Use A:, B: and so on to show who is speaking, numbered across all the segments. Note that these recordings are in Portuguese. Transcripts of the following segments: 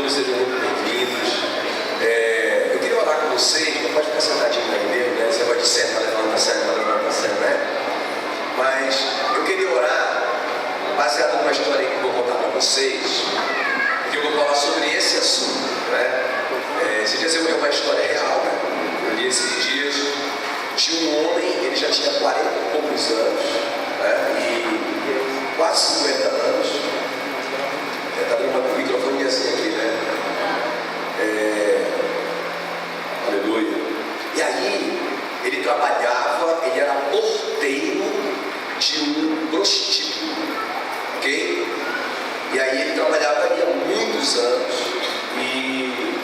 A: todos sejam muito bem-vindos. Eu queria orar com vocês, não pode ficar sentadinho aí mesmo, né? Você vai de senta, levanta, senta, né? Mas eu queria orar, baseado numa história que eu vou contar para vocês, que eu vou falar sobre esse assunto, né? Esses dias eu vi uma história real, né? Eu li esses dias de um homem, ele já tinha 40 e poucos anos, né? E quase 50 anos. Está dando uma microfone assim aqui, né? Aleluia. E aí, ele trabalhava, ele era porteiro de um prostíbulo, ok? E aí ele trabalhava ali há muitos anos e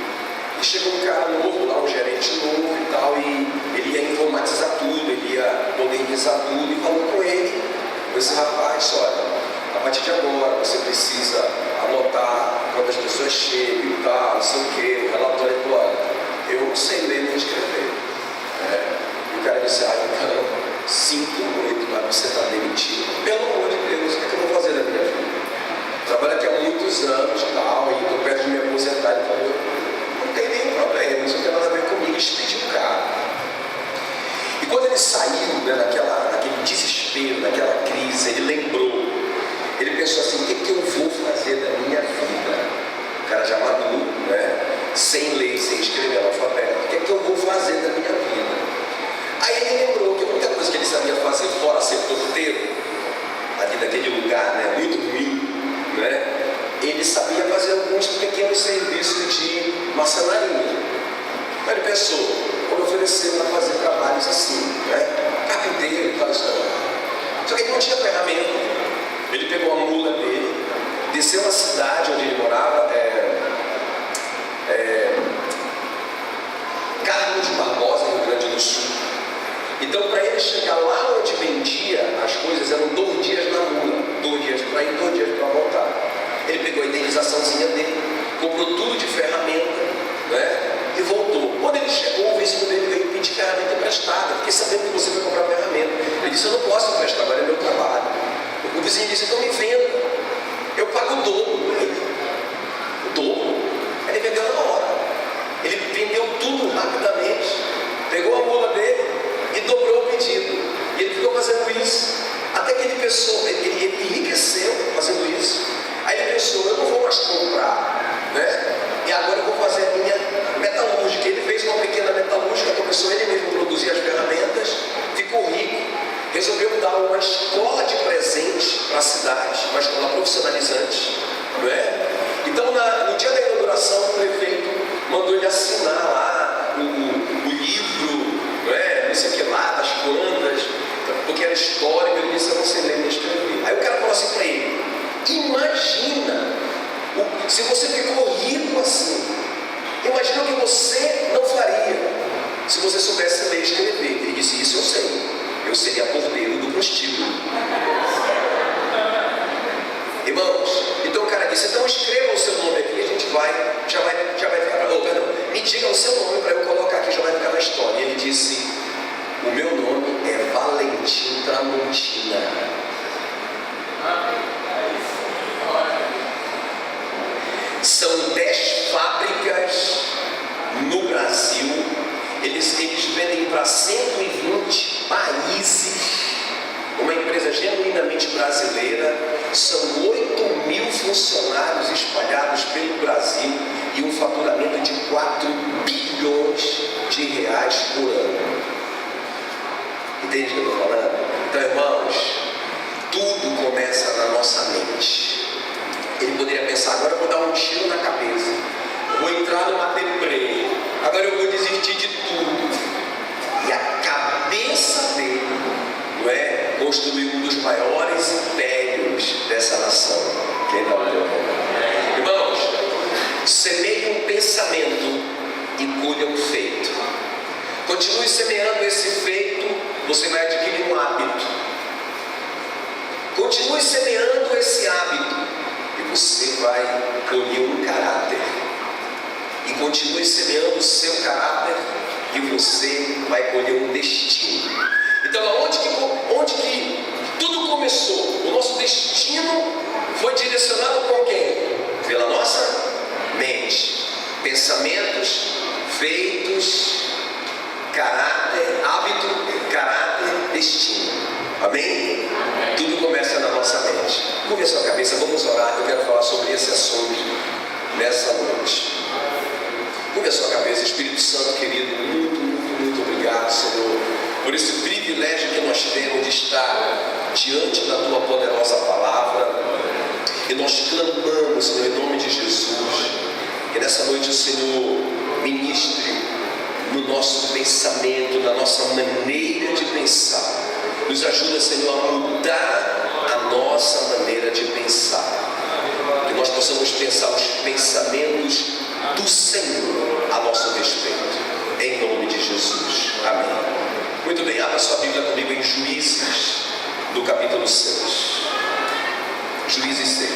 A: chegou um cara novo lá, um gerente novo e tal, e ele ia informatizar tudo, ele ia modernizar tudo, e falou com ele, esse rapaz, olha, a partir de agora você precisa anotar quando as pessoas chegam e tal, não sei o que, o relatório, olha, eu não sei ler nem escrever. E o cara disse, caramba, 5, 8, mas você está demitido. Pelo amor de Deus, o que eu vou fazer na minha vida? Trabalho aqui há muitos anos e tal, e estou perto de me aposentar. Ele falou, não tem nenhum problema, isso não tem nada a ver comigo, despediu o cara. E quando ele saiu, né, naquele desespero, naquela crise, ele lembrou, ele pensou assim, o que eu vou fazer da minha vida? O cara já maduro, né? Sem ler, sem escrever analfabeto, o que eu vou fazer da minha vida? Aí ele lembrou que a única coisa que ele sabia fazer fora ser porteiro, ali naquele lugar, né, muito ruim, né, ele sabia fazer alguns pequenos serviços de marcenaria. Aí ele pensou, vou oferecer para fazer trabalhos assim, né, carpinteiro e tal, isso. Só que ele não tinha ferramenta. Ele pegou a mula dele, desceu na cidade onde ele morava, Carlos de Barbosa, no Rio Grande do Sul. Então, para ele chegar lá onde vendia as coisas, eram 2 dias na mula, 2 dias para ir, 2 dias para voltar. Ele pegou a indenizaçãozinha dele, comprou tudo de ferramenta, né, e voltou. Quando ele chegou, o vizinho dele veio pedir ferramenta emprestada. Fiquei sabendo que você vai comprar ferramenta. Ele disse, eu não posso emprestar, agora é meu trabalho. O vizinho disse, então me venda, eu pago o dobro. O dobro. Ele vendeu na hora. Ele vendeu tudo rapidamente, pegou a mula dele e dobrou o pedido. E ele ficou fazendo isso, até que ele pensou, ele enriqueceu fazendo isso. Aí ele pensou, eu não vou mais comprar, né? E agora eu vou fazer a minha metalúrgica. Ele fez uma pequena metalúrgica, começou ele mesmo a produzir as ferramentas, ficou rico, resolveu dar uma escola de presente para a cidade, uma escola profissionalizante, não é? Então, no dia da inauguração, o prefeito mandou ele assinar lá o livro, não é? Não sei o que lá, das plantas, porque era histórico. Ele disse, eu não sei ler nem escrever. Aí o cara falou assim para ele, imagina, se você ficou rico assim, imagina o que você não faria se você soubesse ler e escrever. Ele disse, isso eu sei, eu seria porteiro do prostíbulo. Irmãos, então o cara disse, então escreva o seu nome aqui, a gente já vai ficar, perdão, me diga o seu nome para eu colocar aqui, já vai ficar na história. E ele disse, o meu nome é Valentim Tramontina. São 10 fábricas no Brasil, eles vendem para 120 países, uma empresa genuinamente brasileira, são 8.000 funcionários espalhados pelo Brasil e um faturamento de 4 bilhões de reais por ano. Entende o que eu estou falando? Então, irmãos, tudo começa na nossa mente. Ele poderia pensar, agora eu vou dar um tiro na cabeça, eu vou entrar numa deprê, agora eu vou desistir de tudo. E a cabeça dele, não é, construiu um dos maiores impérios dessa nação. Quem está vendo? Irmãos, semeie um pensamento e colha um feito. Continue semeando esse feito, você vai adquirir um hábito. Continue semeando esse hábito e você vai colher um caráter. E continue semeando o seu caráter e você vai colher um destino. Então, onde que tudo começou? O nosso destino foi direcionado por quem? Pela nossa mente. Curve a sua cabeça, vamos orar. Eu quero falar sobre esse assunto nessa noite. Curve a sua cabeça, Espírito Santo querido, muito obrigado, Senhor, por esse privilégio que nós temos de estar diante da Tua poderosa palavra. E nós clamamos, Senhor, em nome de Jesus, que nessa noite o Senhor ministre no nosso pensamento, na nossa maneira de pensar. Nos ajuda, Senhor, a mudar a nossa maneira de pensar. Que nós possamos pensar os pensamentos do Senhor a nosso respeito. Em nome de Jesus. Amém. Muito bem, abra sua Bíblia comigo em Juízes, do capítulo 6. Juízes 6.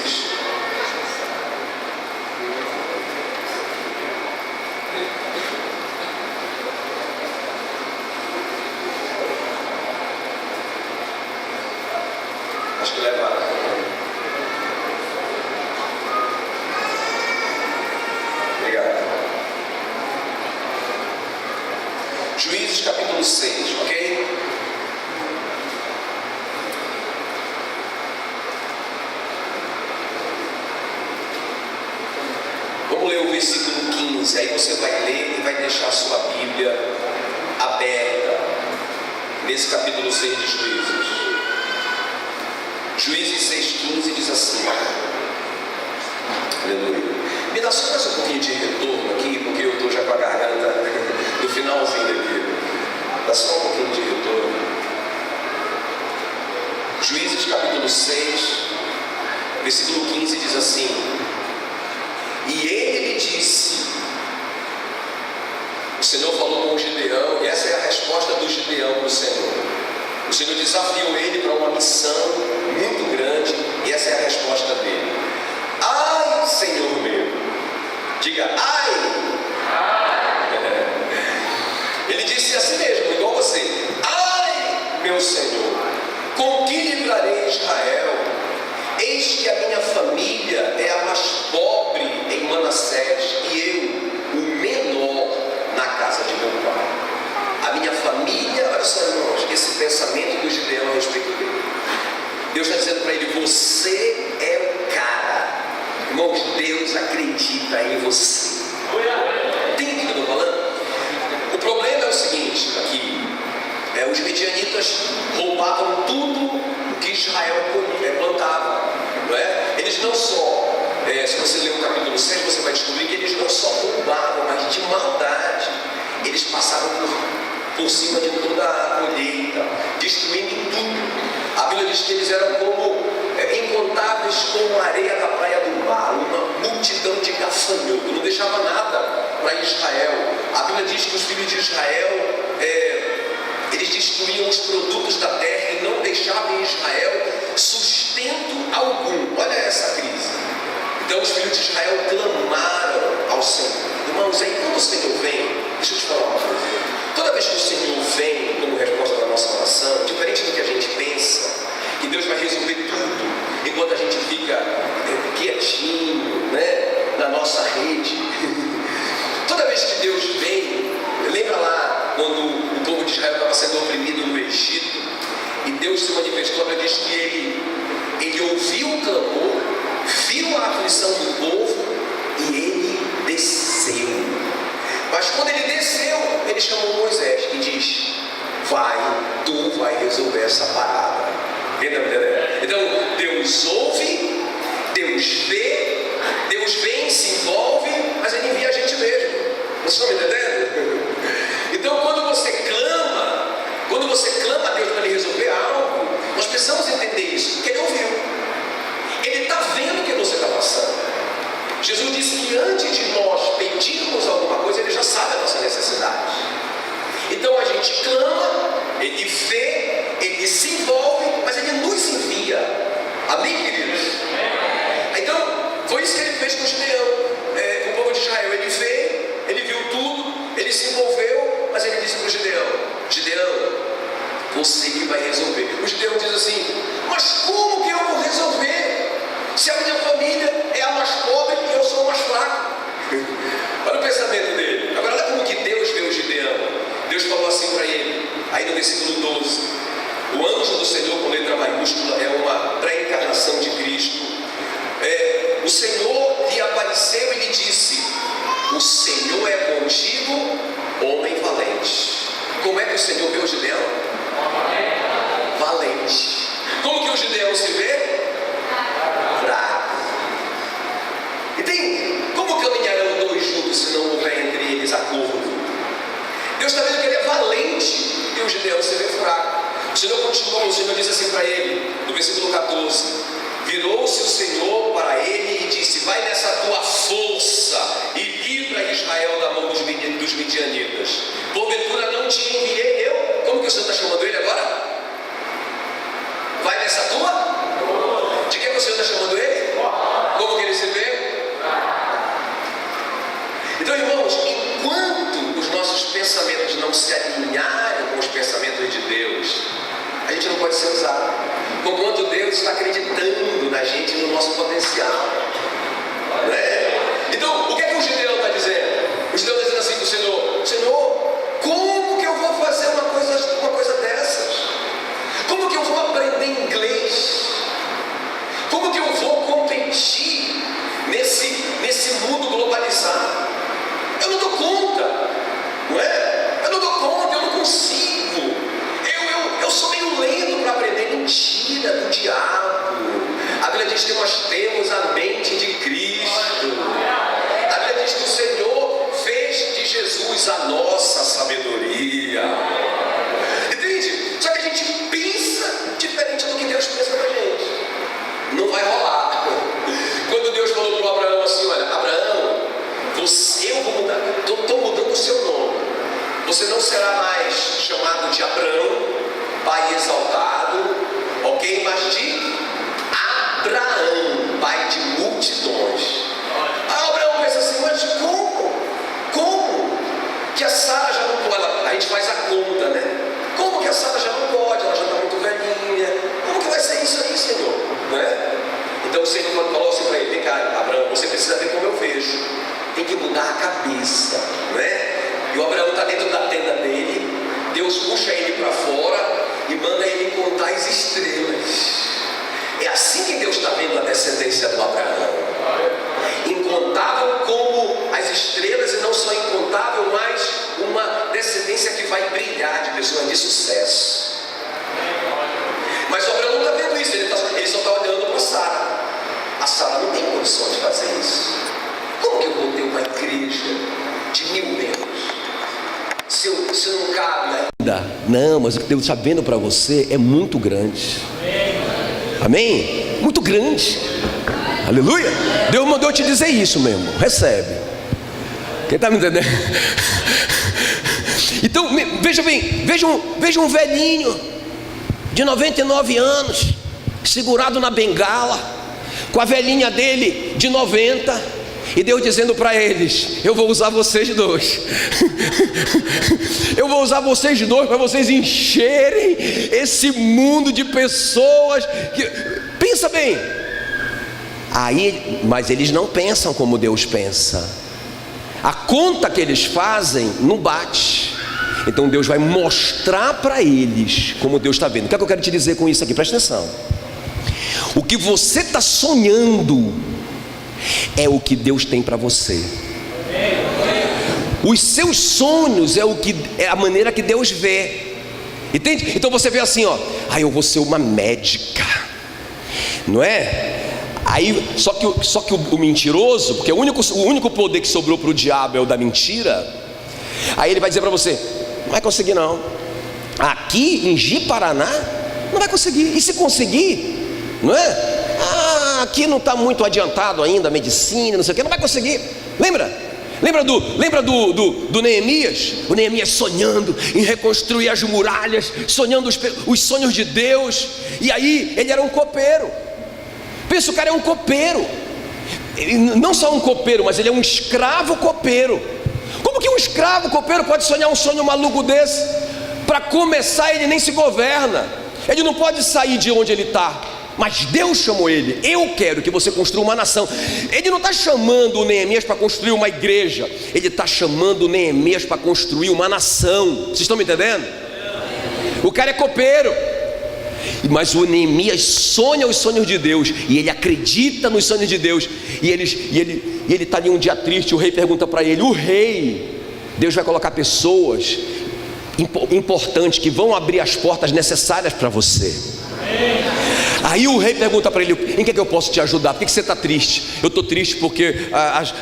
A: Acho que leva. Obrigado. Juízes capítulo 6, ok? Vamos ler o versículo 15. Aí você vai ler e vai deixar a sua Bíblia aberta nesse capítulo 6 de Juízes. Juízes 6,15 diz assim: aleluia. Me dá só mais um pouquinho de retorno aqui, porque eu estou já com a garganta no finalzinho daqui. Dá só um pouquinho de retorno. Juízes capítulo 6, versículo 15 diz assim: e ele lhe disse, o Senhor falou com o Gideão, e essa é a resposta do Gideão para o Senhor. O Senhor desafiou ele para uma missão muito grande, e essa é a resposta dele. Ai, Senhor meu, diga ai. Ele disse assim mesmo, igual você: ai, meu Senhor, com que livrarei Israel? Eis que a minha família é a mais pobre em Manassés, e eu, o menor na casa de meu pai. A minha família, olha só, irmãos, esse pensamento do Gideão a respeito dele. Deus está dizendo para ele: você é o cara. Irmãos, Deus acredita em você. Entende o que eu estou falando? O problema é o seguinte, aqui, os midianitas roubavam tudo o que Israel plantava, não é? Eles não só, se você ler o capítulo 6, você vai descobrir que eles não só roubavam, mas de maldade, eles passavam por cima de toda a colheita, destruindo tudo. A Bíblia diz que eles eram como incontáveis como a areia da praia do mar, uma multidão de gafanhoto, não deixava nada para Israel. A Bíblia diz que os filhos de Israel, eles destruíam os produtos da terra e não deixavam em Israel sustento algum. Olha essa crise. Então os filhos de Israel clamaram ao Senhor. Irmãos, aí quando o Senhor vem, deixa eu te falar uma coisa. Toda vez que o Senhor vem como resposta da nossa oração, diferente do que a gente pensa, que Deus vai resolver tudo, enquanto a gente fica quietinho, né, na nossa rede. Toda vez que Deus vem, lembra lá quando o povo de Israel estava sendo oprimido no Egito, e Deus se manifestou. A Bíblia diz que ele ouviu o clamor, viu a aflição do povo e ele desceu. Mas quando ele desceu, ele chamou Moisés e diz: tu vai resolver essa parada. Então Deus ouve, Deus vê, Deus vem, se envolve, mas ele envia a gente mesmo. Vocês estão me entendendo? Então quando você clama a Deus para ele resolver algo, nós precisamos entender isso, porque ele ouviu. Ele está vendo o que você está passando. Jesus disse que antes de nós pedirmos alguma coisa, ele já sabe a nossa necessidade. Então a gente clama, ele vê, ele se envolve, mas ele nos envia. Amém, queridos? Então, foi isso que ele fez com o Gideão, com o povo de Israel. Ele veio, ele viu tudo, ele se envolveu, mas ele disse para o Gideão: Gideão, você que vai resolver. O Gideão diz assim: mas como que eu vou resolver? Se a minha família é a mais pobre e eu sou o mais fraco. Olha o pensamento dele. Agora olha como que Deus vê o Gideão. Deus falou assim para ele: apareceu e lhe disse: o Senhor é contigo, homem valente. Como é que o Senhor vê o Gideão? Valente. Como que o Gideão se vê? Fraco. Entende? Como caminharão dois juntos se não houver entre eles acordo? Deus está vendo que ele é valente e o Gideão se vê fraco. O Senhor continua, o Senhor diz assim para ele, no versículo 14: virou-se o Senhor para ele e disse: vai nessa tua força e livra Israel da mão dos midianitas. Porventura não te enviei eu? Como que o Senhor está chamando ele agora? Vai nessa tua? De que o Senhor está chamando ele? Como que ele se vê? Então, irmãos, enquanto os nossos pensamentos não se alinharem com os pensamentos de Deus, a gente não pode ser usado. Conquanto Deus está acreditando na gente e no nosso potencial, né? Então, o que é que o Gideão está dizendo? O Gideão está dizendo assim para o Senhor: Senhor, como que eu vou fazer uma coisa dessas? Como que eu vou aprender inglês? Como que eu vou competir nesse mundo globalizado? Eu não dou conta, não é? Eu não dou conta, eu não consigo. Eu sou meio lento para aprender. Mentira do diabo. A Bíblia diz que nós temos a mente de Cristo. A Bíblia diz que o Senhor fez de Jesus a nossa sabedoria. Entende? Só que a gente pensa diferente do que Deus pensa pra gente. Não vai rolar. Quando Deus falou para Abraão assim: olha, Abraão, eu vou mudar, estou mudando o seu nome. Você não será mais chamado de Abraão, pai exaltado, ok? Mas de Abraão, pai de multidões. Aí Abraão pensa assim: mas como que a Sara já não pode? A gente faz a conta, né? Como que a Sara já não pode? Ela já está muito velhinha. Como que vai ser isso aí, Senhor? Né? Então o Senhor falou assim para ele: vem cá, Abraão, você precisa ver como eu vejo. Tem que mudar a cabeça, né? E o Abraão está dentro da tenda dele. Deus puxa ele para fora e manda ele contar as estrelas. É assim que Deus está vendo a descendência do Abraão. Incontável como as estrelas, e não só incontável, mas uma descendência que vai brilhar, de pessoas de sucesso. Mas o Abraão não está vendo isso, ele só está olhando para Sara. A Sara não tem condição de fazer isso. Como que eu vou ter uma igreja de 1000 membros se não cabe ainda? Não, mas o que Deus está vendo para você é muito grande. Amém? Muito grande. Aleluia. Deus mandou te dizer isso mesmo. Recebe. Quem está me entendendo? Então, veja bem, veja um velhinho de 99 anos, segurado na bengala, com a velhinha dele de 90. E Deus dizendo para eles: eu vou usar vocês dois. Eu vou usar vocês dois para vocês encherem esse mundo de pessoas que... Pensa bem. Aí, mas eles não pensam como Deus pensa. A conta que eles fazem não bate. Então Deus vai mostrar para eles como Deus está vendo. O que é que eu quero te dizer com isso aqui? Presta atenção. O que você está sonhando é o que Deus tem para você. Os seus sonhos é a maneira que Deus vê. Entende? Então você vê assim, ó: eu vou ser uma médica, não é? Aí, só que o mentiroso, porque o único poder que sobrou para o diabo é o da mentira. Aí ele vai dizer para você: não vai conseguir não. Aqui em Ji-Paraná não vai conseguir. E se conseguir, não é? Aqui não está muito adiantado ainda a medicina, não sei o que, não vai conseguir. Lembra do Neemias? O Neemias sonhando em reconstruir as muralhas, sonhando os sonhos de Deus. E aí ele era um copeiro. Pensa, o cara é um copeiro. Não só um copeiro, mas ele é um escravo copeiro. Como que um escravo copeiro pode sonhar um sonho maluco desse? Para começar, ele nem se governa. Ele não pode sair de onde ele está. Mas Deus chamou ele: eu quero que você construa uma nação. Ele não está chamando o Neemias para construir uma igreja. Ele está chamando o Neemias para construir uma nação. Vocês estão me entendendo? O cara é copeiro.
B: Mas o Neemias sonha os sonhos de Deus, e ele acredita nos sonhos de Deus, e ele está ali um dia triste. O rei pergunta para ele: o rei, Deus vai colocar pessoas importantes que vão abrir as portas necessárias para você. Aí o rei pergunta para ele: em que eu posso te ajudar? Por que você está triste? Eu estou triste porque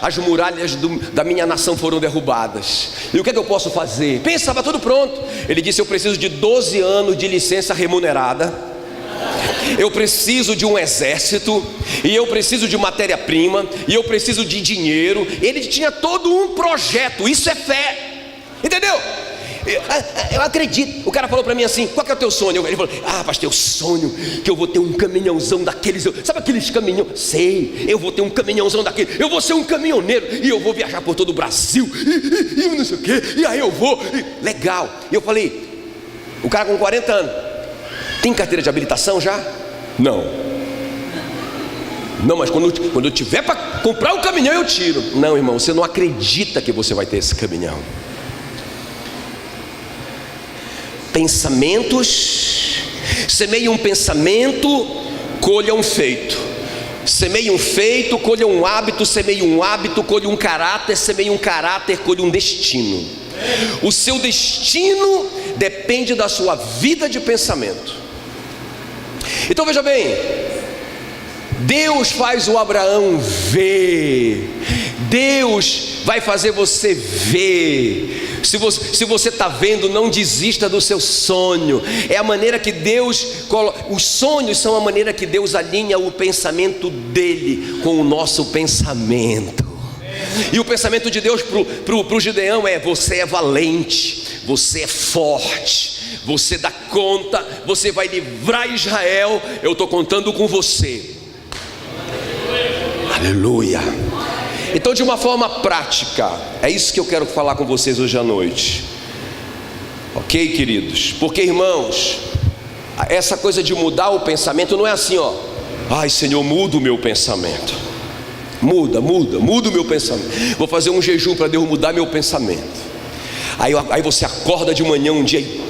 B: as muralhas da minha nação foram derrubadas. E o que eu posso fazer? Pensa, estava tudo pronto. Ele disse: eu preciso de 12 anos de licença remunerada, eu preciso de um exército, e eu preciso de matéria-prima, e eu preciso de dinheiro. Ele tinha todo um projeto. Isso é fé, entendeu? Eu acredito. O cara falou para mim assim: qual que é o teu sonho? Ele falou: pastor, eu sonho que eu vou ter um caminhãozão daqueles. Sabe aqueles caminhão? Sei, eu vou ter um caminhãozão daqueles. Eu vou ser um caminhoneiro e eu vou viajar por todo o Brasil e não sei o que. E aí eu vou, legal. E eu falei: o cara com 40 anos, tem carteira de habilitação já? Não, mas quando eu tiver para comprar um caminhão eu tiro. Não, irmão, você não acredita que você vai ter esse caminhão. Pensamentos, semeie um pensamento, colha um feito. Semeie um feito, colha um hábito. Semeie um hábito, colha um caráter. Semeie um caráter, colha um destino. O seu destino depende da sua vida de pensamento. Então veja bem, Deus faz o Abraão ver. Deus vai fazer você ver. Se você está vendo, não desista do seu sonho. É a maneira que Deus os sonhos são a maneira que Deus alinha o pensamento dele com o nosso pensamento. E o pensamento de Deus para o Gideão é: você é valente, você é forte, você dá conta, você vai livrar Israel. Eu estou contando com você. Aleluia. Então, de uma forma prática, é isso que eu quero falar com vocês hoje à noite. Ok, queridos? Porque, irmãos, essa coisa de mudar o pensamento não é assim, ó: ai, Senhor, muda o meu pensamento. Muda o meu pensamento. Vou fazer um jejum para Deus mudar meu pensamento. Aí você acorda de manhã um dia e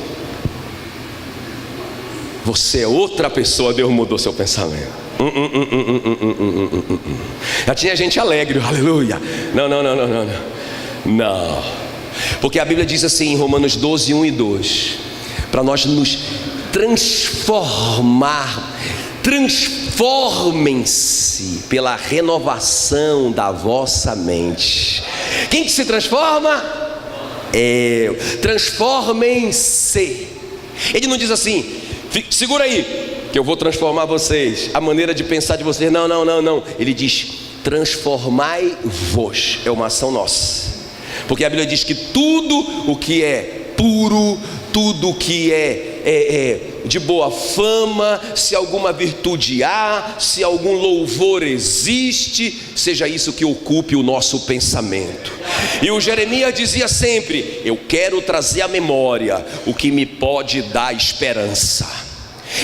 B: você é outra pessoa. Deus mudou seu pensamento. Já tinha gente alegre, aleluia. Não, porque a Bíblia diz assim em Romanos 12, 1 e 2: para nós nos transformar. Transformem-se pela renovação da vossa mente. Quem que se transforma? Eu. Transformem-se. Ele não diz assim: segura aí que eu vou transformar vocês, a maneira de pensar de vocês. Não. Ele diz: transformai-vos. É uma ação nossa. Porque a Bíblia diz que tudo o que é puro, tudo o que é de boa fama, se alguma virtude há, se algum louvor existe, seja isso que ocupe o nosso pensamento. E o Jeremias dizia sempre: eu quero trazer à memória o que me pode dar esperança.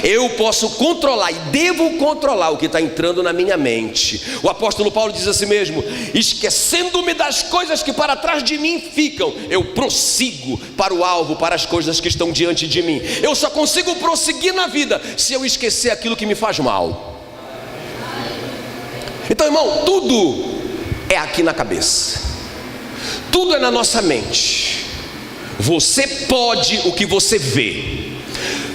B: Eu posso controlar e devo controlar o que está entrando na minha mente. O apóstolo Paulo diz assim mesmo: esquecendo-me das coisas que para trás de mim ficam, eu prossigo para o alvo, para as coisas que estão diante de mim. Eu só consigo prosseguir na vida se eu esquecer aquilo que me faz mal. Então, irmão, tudo é aqui na cabeça, tudo é na nossa mente. Você pode o que você vê.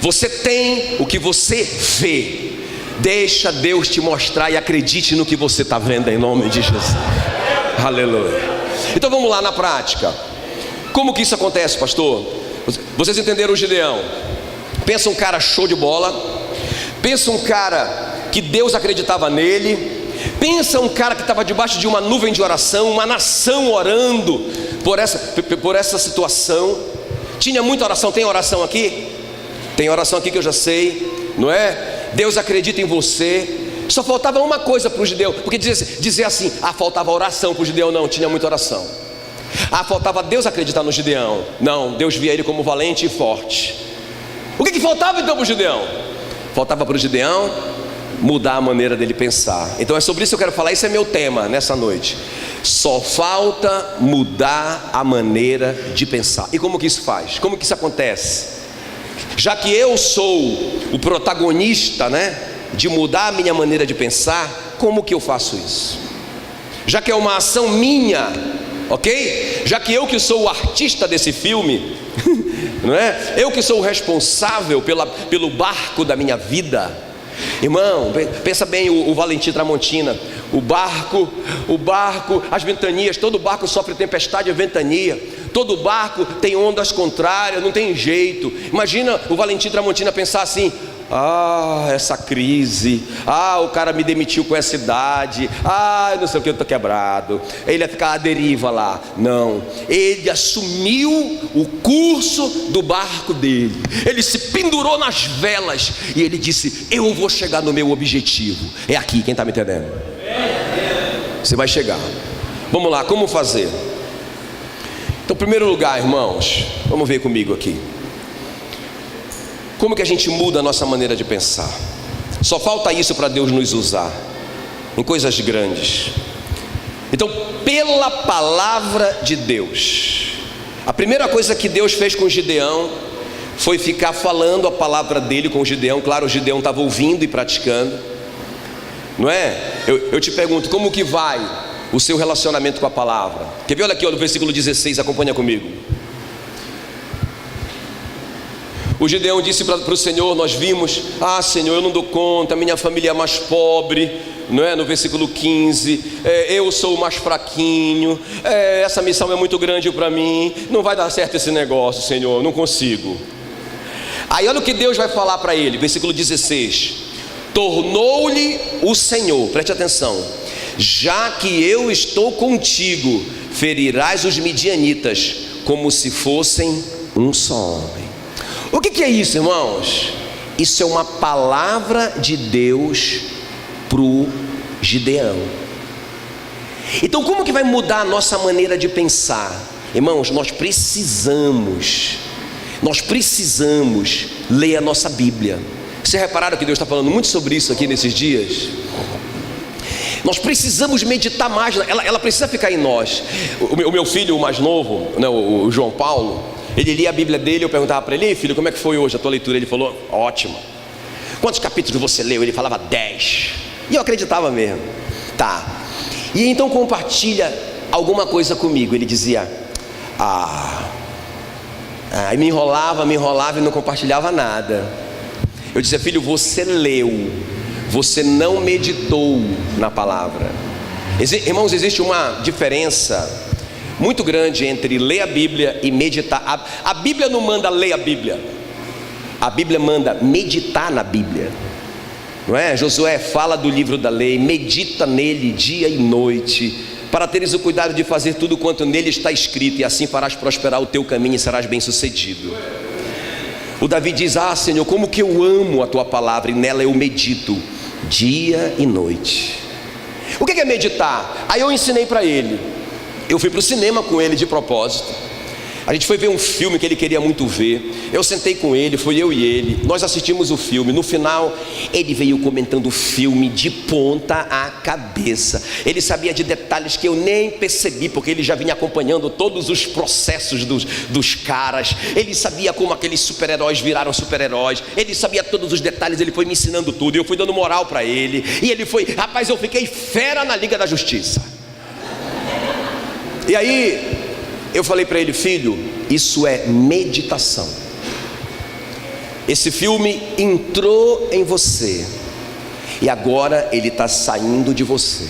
B: Você tem o que você vê. Deixa Deus te mostrar e acredite no que você está vendo, em nome de Jesus. Aleluia. Então vamos lá na prática. Como que isso acontece, pastor? Vocês entenderam o Gideão? Pensa um cara show de bola. Pensa um cara que Deus acreditava nele. Pensa um cara que estava debaixo de uma nuvem de oração, uma nação orando por essa situação. Tinha muita oração. Tem oração aqui? Tem oração aqui que eu já sei, não é? Deus acredita em você. Só faltava uma coisa para o Gideão, porque dizer assim: faltava oração para o Gideão. Não, tinha muita oração. Faltava Deus acreditar no Gideão. Não, Deus via ele como valente e forte. O que faltava então para o Gideão? Faltava para o Gideão mudar a maneira dele pensar. Então é sobre isso que eu quero falar. Esse é meu tema nessa noite. Só falta mudar a maneira de pensar. E como que isso faz? Como que isso acontece? Já que eu sou o protagonista, né, de mudar a minha maneira de pensar, como que eu faço isso? Já que é uma ação minha, ok? Já que eu que sou o artista desse filme, não é? Eu que sou o responsável pelo barco da minha vida. Irmão, pensa bem o Valentim Tramontina. O barco, as ventanias, todo barco sofre tempestade e ventania. Todo barco tem ondas contrárias, não tem jeito. Imagina o Valentim Tramontina pensar assim: ah, essa crise, ah, o cara me demitiu com essa idade, ah, não sei o que, eu estou quebrado. Ele ia ficar à deriva lá. Não, ele assumiu o curso do barco dele. Ele se pendurou nas velas e ele disse: eu vou chegar no meu objetivo. É aqui, quem está me entendendo? Você vai chegar. Vamos lá, como fazer? Então, em primeiro lugar, irmãos, vamos ver comigo aqui. Como que a gente muda a nossa maneira de pensar? Só falta isso para Deus nos usar em coisas grandes. Então, pela palavra de Deus, a primeira coisa que Deus fez com Gideão foi ficar falando a palavra dele com Gideão. Claro, o Gideão estava ouvindo e praticando, não é? Eu te pergunto, como que vai o seu relacionamento com a palavra? Quer ver? Olha aqui, olha, no versículo 16, acompanha comigo. O Gideão disse para o Senhor, nós vimos: ah, Senhor, eu não dou conta, minha família é mais pobre, não é? No versículo 15, eu sou o mais fraquinho, essa missão é muito grande para mim, não vai dar certo esse negócio, Senhor, não consigo. Aí olha o que Deus vai falar para ele, versículo 16: tornou-lhe o Senhor, preste atenção, já que eu estou contigo, ferirás os midianitas como se fossem um só homem. O que é isso, irmãos? Isso é uma palavra de Deus para o Gideão. Então, como que vai mudar a nossa maneira de pensar? Irmãos, nós precisamos ler a nossa Bíblia. Vocês repararam que Deus está falando muito sobre isso aqui nesses dias? Nós precisamos meditar mais, ela precisa ficar em nós. O meu filho, o mais novo, né, o João Paulo, ele lia a Bíblia dele, eu perguntava para ele: ei filho, como é que foi hoje a tua leitura? Ele falou: ótimo. Quantos capítulos você leu? Ele falava 10. E eu acreditava mesmo. Tá. E então compartilha alguma coisa comigo. Ele dizia: aí me enrolava e não compartilhava nada. Eu dizia: filho, você leu, você não meditou na palavra. Irmãos, existe uma diferença muito grande entre ler a Bíblia e meditar. A Bíblia não manda ler a Bíblia, a Bíblia manda meditar na Bíblia, não é? Josué fala do livro da lei: medita nele dia e noite, para teres o cuidado de fazer tudo quanto nele está escrito, e assim farás prosperar o teu caminho e serás bem sucedido. O Davi diz: ah, Senhor, como que eu amo a tua palavra, e nela eu medito dia e noite. O que é meditar? Aí eu ensinei para ele. Eu fui para o cinema com ele de propósito. A gente foi ver um filme que ele queria muito ver. Eu sentei com ele, fui eu e ele. Nós assistimos o filme. No final, ele veio comentando o filme de ponta a cabeça. Ele sabia de detalhes que eu nem percebi, porque ele já vinha acompanhando todos os processos dos caras. Ele sabia como aqueles super-heróis viraram super-heróis. Ele sabia todos os detalhes, ele foi me ensinando tudo. E eu fui dando moral para ele. E ele foi: rapaz, eu fiquei fera na Liga da Justiça. E aí eu falei para ele: filho, isso é meditação. Esse filme entrou em você e agora ele está saindo de você.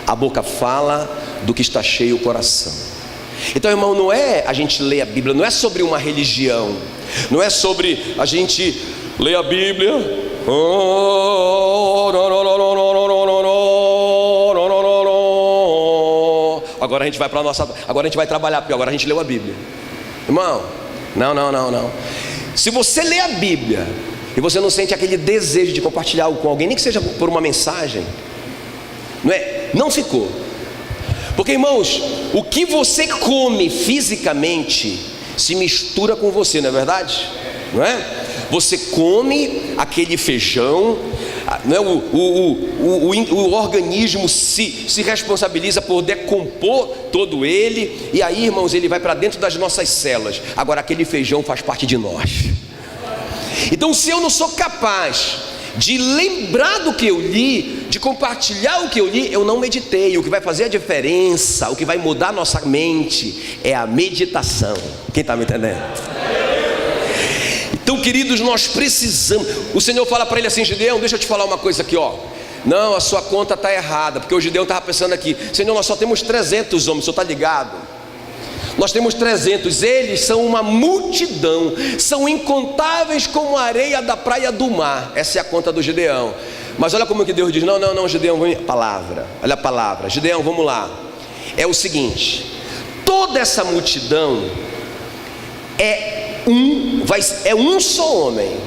B: A boca fala do que está cheio o coração. Então, irmão, não é a gente ler a Bíblia, não é sobre uma religião, não é sobre a gente ler a Bíblia. Agora a gente vai para agora a gente vai trabalhar, porque agora a gente leu a Bíblia. Irmão, não. Se você lê a Bíblia e você não sente aquele desejo de compartilhar algo com alguém, nem que seja por uma mensagem, não ficou. Porque, irmãos, o que você come fisicamente se mistura com você, não é verdade? Não é? Você come aquele feijão, não é? O organismo se responsabiliza por decompor todo ele, e aí, irmãos, ele vai para dentro das nossas células. Agora aquele feijão faz parte de nós. Então, se eu não sou capaz de lembrar do que eu li, de compartilhar o que eu li, eu não meditei. O que vai fazer a diferença, o que vai mudar nossa mente é a meditação. Quem está me entendendo? Então, queridos, nós precisamos. O Senhor fala para ele assim: Gideão, deixa eu te falar uma coisa aqui, ó. Não, a sua conta está errada, porque o Gideão estava pensando aqui: Senhor, nós só temos 300 homens, o Senhor está ligado? Nós temos 300, eles são uma multidão, são incontáveis como a areia da praia do mar. Essa é a conta do Gideão. Mas olha como que Deus diz: não, Gideão, palavra, olha a palavra. Gideão, vamos lá. É o seguinte: toda essa multidão é um só homem.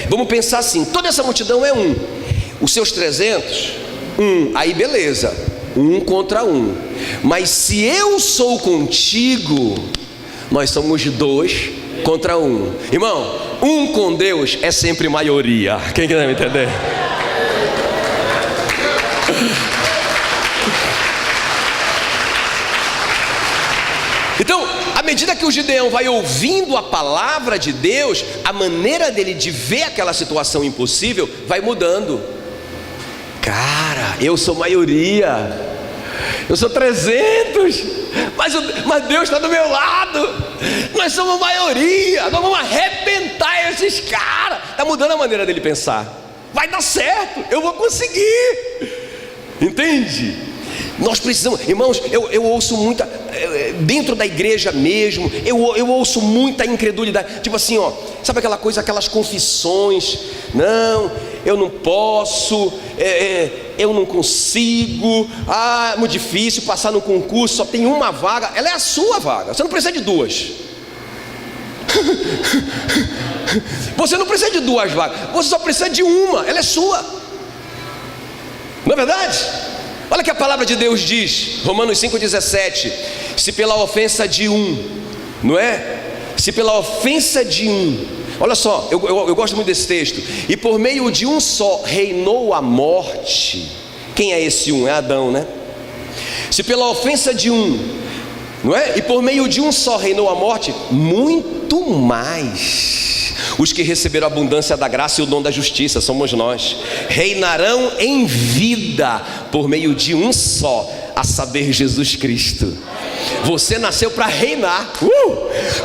B: Vamos pensar assim: toda essa multidão é um. Os seus 300, aí beleza, 1 contra 1. Mas se eu sou contigo, nós somos 2 contra 1. Irmão, 1 com Deus é sempre maioria. Quem quer me entender? Então, à medida que o Gideão vai ouvindo a palavra de Deus, a maneira dele de ver aquela situação impossível vai mudando. Cara, eu sou maioria, eu sou 300, mas Deus está do meu lado. Nós somos maioria, nós vamos arrebentar esses caras. Está mudando a maneira dele pensar. Vai dar certo, eu vou conseguir. Entende? Nós precisamos, irmãos, eu ouço muita, dentro da igreja mesmo, eu ouço muita incredulidade. Tipo assim, ó, sabe aquela coisa, aquelas confissões: não, eu não posso, eu não consigo, é muito difícil passar no concurso, só tem uma vaga. Ela é a sua vaga, você não precisa de 2. Você não precisa de 2 vagas, você só precisa de uma, ela é sua. Não é verdade? Olha o que a palavra de Deus diz, Romanos 5,17: se pela ofensa de não é? Se pela ofensa de olha só, eu gosto muito desse texto. E por meio de um só reinou a morte. Quem é esse É Adão, né? Se pela ofensa de não é? E por meio de um só reinou a morte, muito mais os que receberam a abundância da graça e o dom da justiça, somos nós, reinarão em vida por meio de um só, a saber, Jesus Cristo. Você nasceu para reinar.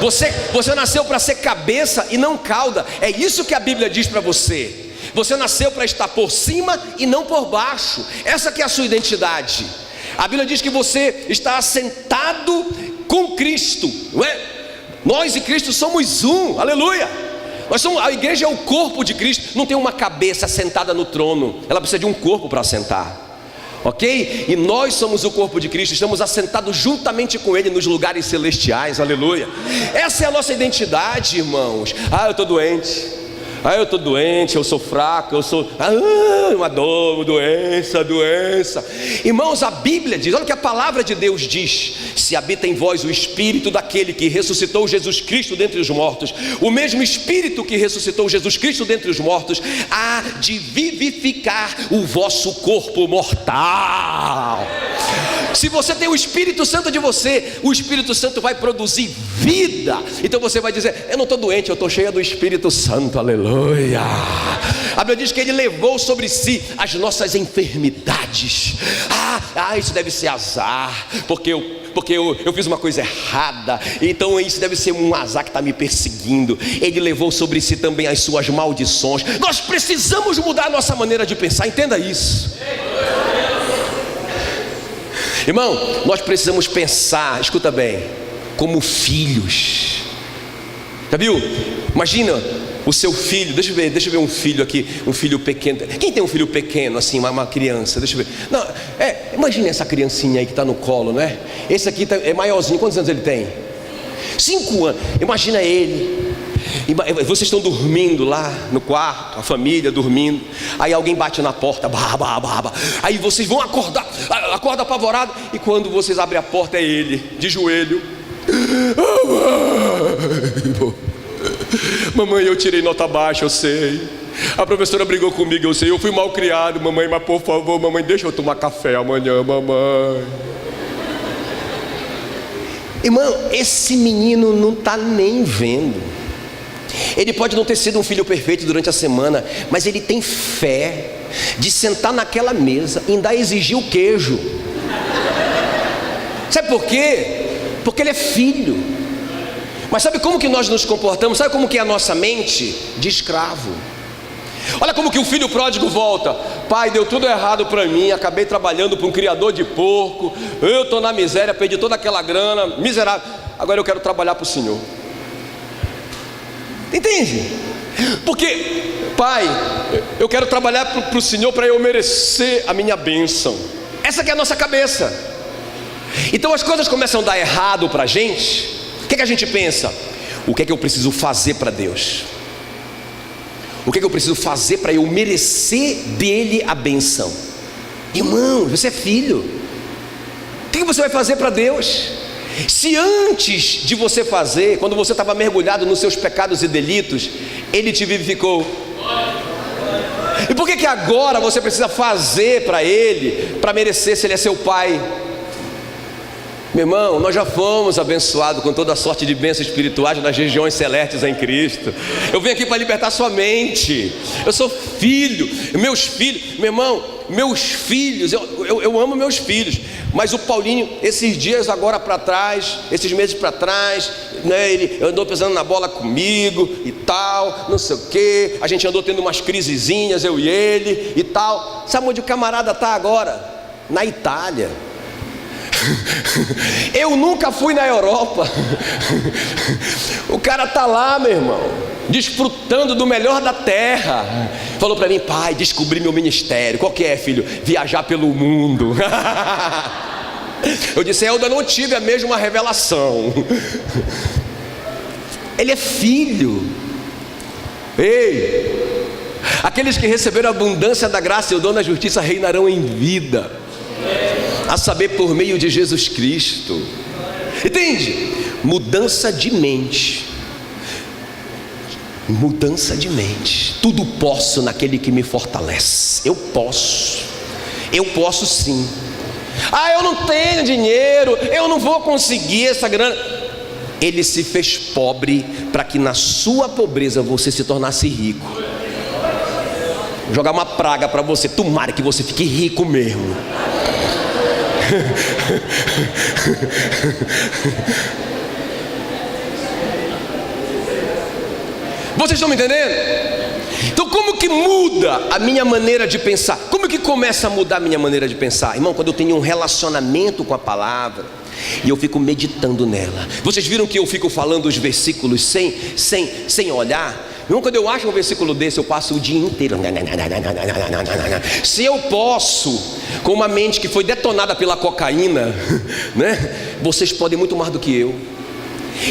B: Você nasceu para ser cabeça e não cauda. É isso que a Bíblia diz para você. Você nasceu para estar por cima e não por baixo. Essa que é a sua identidade. A Bíblia diz que você está assentado com Cristo, não é? Nós e Cristo somos um, aleluia. A igreja é o corpo de Cristo. Não tem uma cabeça sentada no trono, ela precisa de um corpo para assentar. Ok? E nós somos o corpo de Cristo, estamos assentados juntamente com Ele nos lugares celestiais, aleluia. Essa é a nossa identidade, irmãos. Eu estou doente. Eu estou doente, eu sou fraco, eu sou uma dor, doença. Irmãos, a Bíblia diz, olha o que a palavra de Deus diz: se habita em vós o Espírito daquele que ressuscitou Jesus Cristo dentre os mortos, o mesmo Espírito que ressuscitou Jesus Cristo dentre os mortos há de vivificar o vosso corpo mortal. Se você tem o Espírito Santo de você, o Espírito Santo vai produzir vida. Então você vai dizer: eu não estou doente, eu estou cheia do Espírito Santo, aleluia. A Bíblia diz que Ele levou sobre si as nossas enfermidades. Isso deve ser azar, porque eu fiz uma coisa errada, então isso deve ser um azar que está me perseguindo. Ele levou sobre si também as suas maldições. Nós precisamos mudar a nossa maneira de pensar, entenda isso. Irmão, nós precisamos pensar, escuta bem, como filhos. Já viu? Imagina o seu filho, deixa eu ver um filho aqui, um filho pequeno. Quem tem um filho pequeno assim, uma criança? Deixa eu ver. Não, imagina essa criancinha aí que está no colo, não é? Esse aqui é maiorzinho, quantos anos ele tem? 5 anos. Imagina ele. Vocês estão dormindo lá no quarto, a família dormindo. Aí alguém bate na porta, aí vocês vão acordar, acorda apavorado. E quando vocês abrem a porta, é ele, de joelho. Mamãe, eu tirei nota baixa, eu sei. A professora brigou comigo, eu sei. Eu fui mal criado, mamãe, mas por favor, mamãe, deixa eu tomar café amanhã, mamãe. Irmão, esse menino não está nem vendo. Ele pode não ter sido um filho perfeito durante a semana, mas ele tem fé de sentar naquela mesa e ainda exigir o queijo. Sabe por quê? Porque ele é filho. Mas sabe como que nós nos comportamos? Sabe como que é a nossa mente? De escravo. Olha como que o filho pródigo volta: pai, deu tudo errado para mim, acabei trabalhando para um criador de porco, eu estou na miséria, perdi toda aquela grana, miserável, agora eu quero trabalhar para o Senhor. Entende? Porque, pai, eu quero trabalhar para o Senhor para eu merecer a minha bênção. Essa que é a nossa cabeça. Então as coisas começam a dar errado para a gente. O que é que a gente pensa? O que é que eu preciso fazer para Deus? O que é que eu preciso fazer para eu merecer dele a benção? Irmão, você é filho. O que você vai fazer para Deus? Se antes de você fazer, quando você estava mergulhado nos seus pecados e delitos, ele te vivificou. E por que agora você precisa fazer para ele, para merecer se ele é seu pai? Meu irmão, nós já fomos abençoados com toda a sorte de bênçãos espirituais nas regiões celestes em Cristo. Eu venho aqui para libertar sua mente. Eu sou filho, meus filhos, meu irmão, meus filhos, eu amo meus filhos. Mas o Paulinho, esses dias agora para trás, esses meses para trás, né, ele andou pisando na bola comigo e tal, não sei o que. A gente andou tendo umas crisezinhas, eu e ele e tal. Sabe onde o camarada está agora? Na Itália. Eu nunca fui na Europa. O cara está lá, meu irmão, desfrutando do melhor da terra. Falou para mim: pai, descobri meu ministério. Qual que é, filho? Viajar pelo mundo. Eu disse: eu ainda não tive a mesma revelação. Ele é filho. Ei, aqueles que receberam a abundância da graça e o dom da justiça reinarão em vida, a saber, por meio de Jesus Cristo. Entende? Mudança de mente. Mudança de mente. Tudo posso naquele que me fortalece. Eu posso sim. Ah, eu não tenho dinheiro, eu não vou conseguir essa grana. Ele se fez pobre para que na sua pobreza você se tornasse rico. Vou jogar uma praga para você: tomara que você fique rico mesmo. Vocês estão me entendendo? Então como que muda a minha maneira de pensar? Como que começa a mudar a minha maneira de pensar? Irmão, quando eu tenho um relacionamento com a palavra e eu fico meditando nela. Vocês viram que eu fico falando os versículos sem olhar? Irmão, quando eu acho um versículo desse, eu passo o dia inteiro. Se eu posso, com uma mente que foi detonada pela cocaína, né? Vocês podem muito mais do que eu.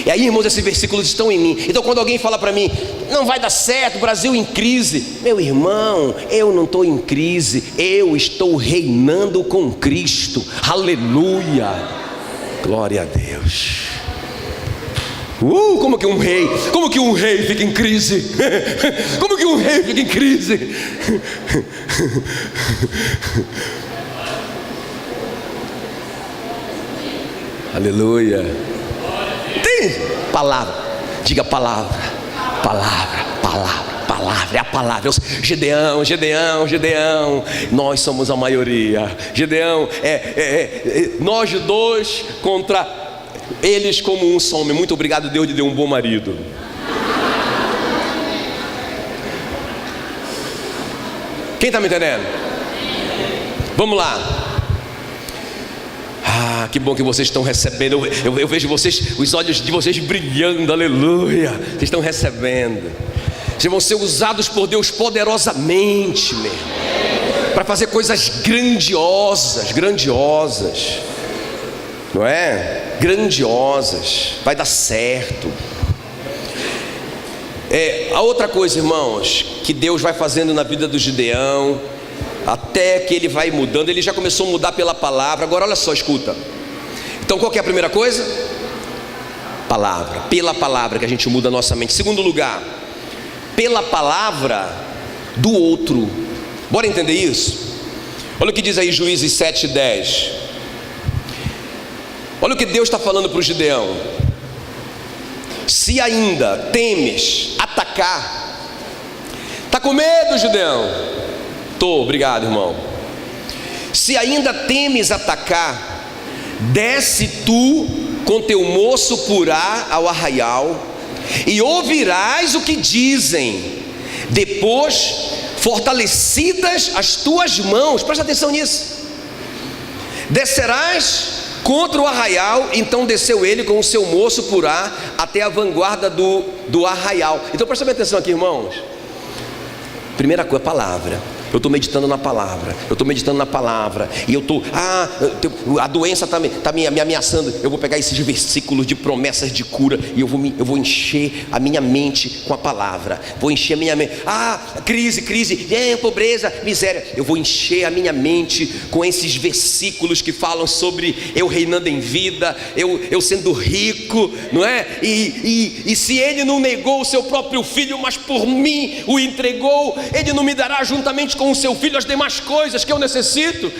B: E aí, irmãos, esses versículos estão em mim. Então quando alguém fala para mim: não vai dar certo, Brasil em crise. Meu irmão, eu não estou em crise, eu estou reinando com Cristo. Aleluia, glória a Deus. Como que um rei fica em crise? Como que um rei fica em crise? Aleluia. Entende? Palavra. Diga palavra. Palavra, palavra, palavra. É a palavra. Gedeão. Nós somos a maioria. Gedeão nós dois contra eles como um só homem. Muito obrigado, Deus lhe deu um bom marido. Quem está me entendendo? Vamos lá. Ah, que bom que vocês estão recebendo. Eu vejo vocês, os olhos de vocês brilhando. Aleluia. Vocês estão recebendo. Vocês vão ser usados por Deus poderosamente, meu irmão, para fazer coisas grandiosas. Não é? Grandiosas. Vai dar certo. A outra coisa, irmãos, que Deus vai fazendo na vida do Gideão, até que ele vai mudando. Ele já começou a mudar pela palavra. Agora olha só, escuta. Então qual que é a primeira coisa? Palavra. Pela palavra que a gente muda a nossa mente. Segundo lugar, pela palavra do outro. Bora entender isso? Olha o que diz aí Juízes 7:10. Olha o que Deus está falando para o Gideão: se ainda temes atacar atacar. Está com medo, Gideão? Tô, obrigado, irmão. Se ainda temes atacar, desce tu com teu moço Purá ao arraial, e ouvirás o que dizem. Depois, fortalecidas as tuas mãos, presta atenção nisso, descerás contra o arraial. Então desceu ele com o seu moço Purá até a vanguarda do arraial. Então presta bem atenção aqui, irmãos. Primeira coisa, palavra. Eu estou meditando na palavra. E eu estou, a doença está me ameaçando. Eu vou pegar esses versículos de promessas de cura e eu vou encher a minha mente com a palavra. Vou encher a minha mente. Crise, pobreza, miséria. Eu vou encher a minha mente com esses versículos que falam sobre eu reinando em vida, eu sendo rico, não é? E se ele não negou o seu próprio filho, mas por mim o entregou, ele não me dará juntamente com o seu filho as demais coisas que eu necessito?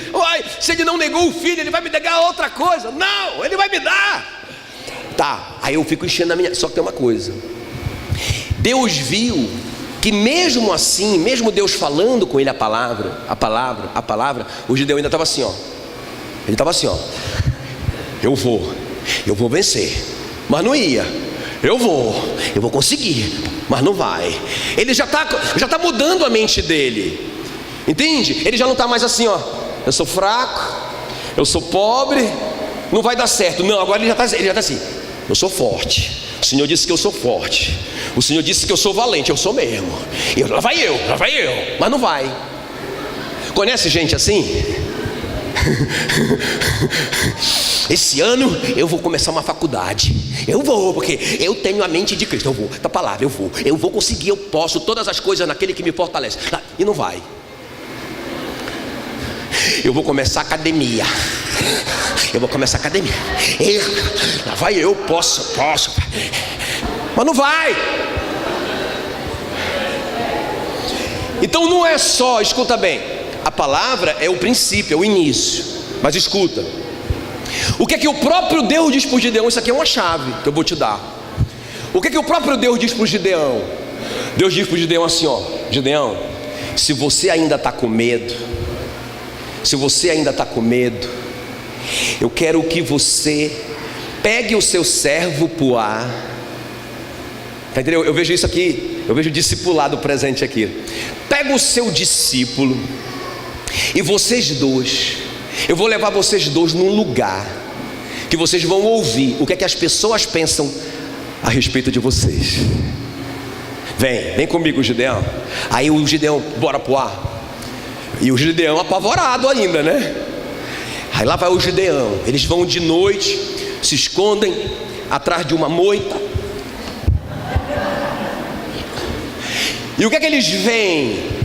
B: Se ele não negou o filho, ele vai me negar outra coisa? Não, ele vai me dar. Tá, aí eu fico enchendo a minha. Só que tem uma coisa, Deus viu que mesmo assim, mesmo Deus falando com ele a palavra, o Gideão ainda estava assim, ó. Ele estava assim, ó. Eu vou vencer. Mas não ia. Eu vou conseguir, mas não vai. Ele já está mudando a mente dele. Entende? Ele já não está mais assim, ó. Eu sou fraco, eu sou pobre, não vai dar certo. Não, agora ele já está assim. Eu sou forte. O Senhor disse que eu sou forte. O Senhor disse que eu sou valente. Eu sou mesmo. Lá vai eu. Mas não vai. Conhece gente assim? Esse ano eu vou começar uma faculdade. Eu vou, porque eu tenho a mente de Cristo. Eu vou, da palavra, eu vou conseguir, eu posso todas as coisas naquele que me fortalece. E não vai. Eu vou começar academia. Lá vai eu, posso. Mas não vai. Então não é só, escuta bem, a palavra é o princípio, é o início. Mas escuta, o que é que o próprio Deus diz para o Gideão? Isso aqui é uma chave que eu vou te dar. O que é que o próprio Deus diz para o Gideão? Deus diz para o Gideão assim, ó: Gideão, se você ainda está com medo, eu quero que você pegue o seu servo Purá. Tá entendendo? Eu vejo isso aqui, eu vejo o discipulado presente aqui. Pega o seu discípulo e vocês dois, eu vou levar vocês dois num lugar que vocês vão ouvir o que é que as pessoas pensam a respeito de vocês. Vem comigo, Gideão. Aí o Gideão, bora pro ar. E o Gideão apavorado ainda, né? Aí lá vai o Gideão. Eles vão de noite, se escondem atrás de uma moita. E o que é que eles veem?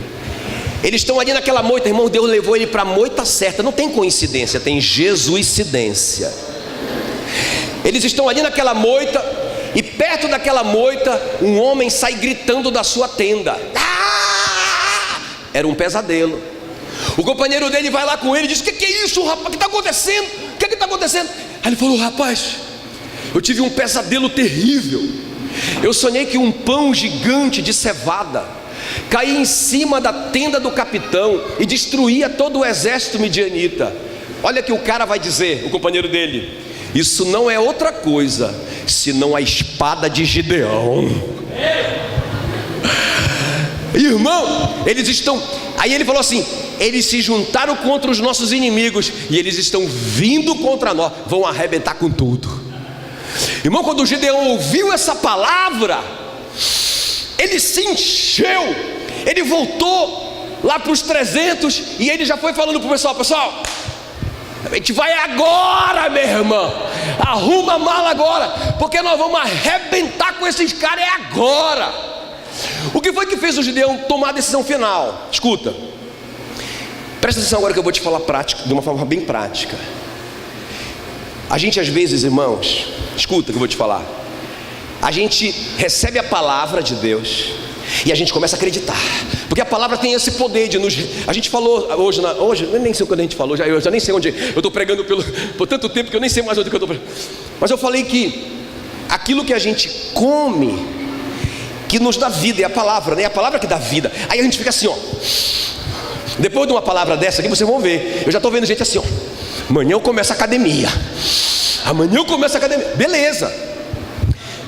B: Eles estão ali naquela moita, irmão. Deus levou ele para a moita certa. Não tem coincidência, tem jesuicidência. Eles estão ali naquela moita, e perto daquela moita um homem sai gritando da sua tenda. Era um pesadelo. O companheiro dele vai lá com ele e diz: o que é isso, rapaz? O que está acontecendo? O que está acontecendo? Aí ele falou: rapaz, eu tive um pesadelo terrível. Eu sonhei que um pão gigante de cevada caía em cima da tenda do capitão e destruía todo o exército midianita. Olha que o cara vai dizer, o companheiro dele: isso não é outra coisa senão a espada de Gideão. Irmão, eles estão... Aí ele falou assim: eles se juntaram contra os nossos inimigos e eles estão vindo contra nós, vão arrebentar com tudo. Irmão, quando o Gideão ouviu essa palavra, ele se encheu. Ele voltou lá para os 300 e ele já foi falando para o pessoal: pessoal, a gente vai agora, meu irmão. Arruma a mala agora, porque nós vamos arrebentar com esses caras, é agora. O que foi que fez o Gideão tomar a decisão final? Escuta, presta atenção agora que eu vou te falar prática, de uma forma bem prática. A gente às vezes, irmãos, escuta que eu vou te falar. A gente recebe a palavra de Deus e a gente começa a acreditar, porque a palavra tem esse poder de nos... A gente falou hoje, eu nem sei quando a gente falou, eu já nem sei onde. Eu estou pregando por tanto tempo que eu nem sei mais onde que eu estou pregando. Mas eu falei que aquilo que a gente come, que nos dá vida, é a palavra, né? É a palavra que dá vida. Aí a gente fica assim, ó. Depois de uma palavra dessa aqui, vocês vão ver. Eu já estou vendo gente assim, ó. Amanhã eu começo a academia. Amanhã eu começo a academia. Beleza.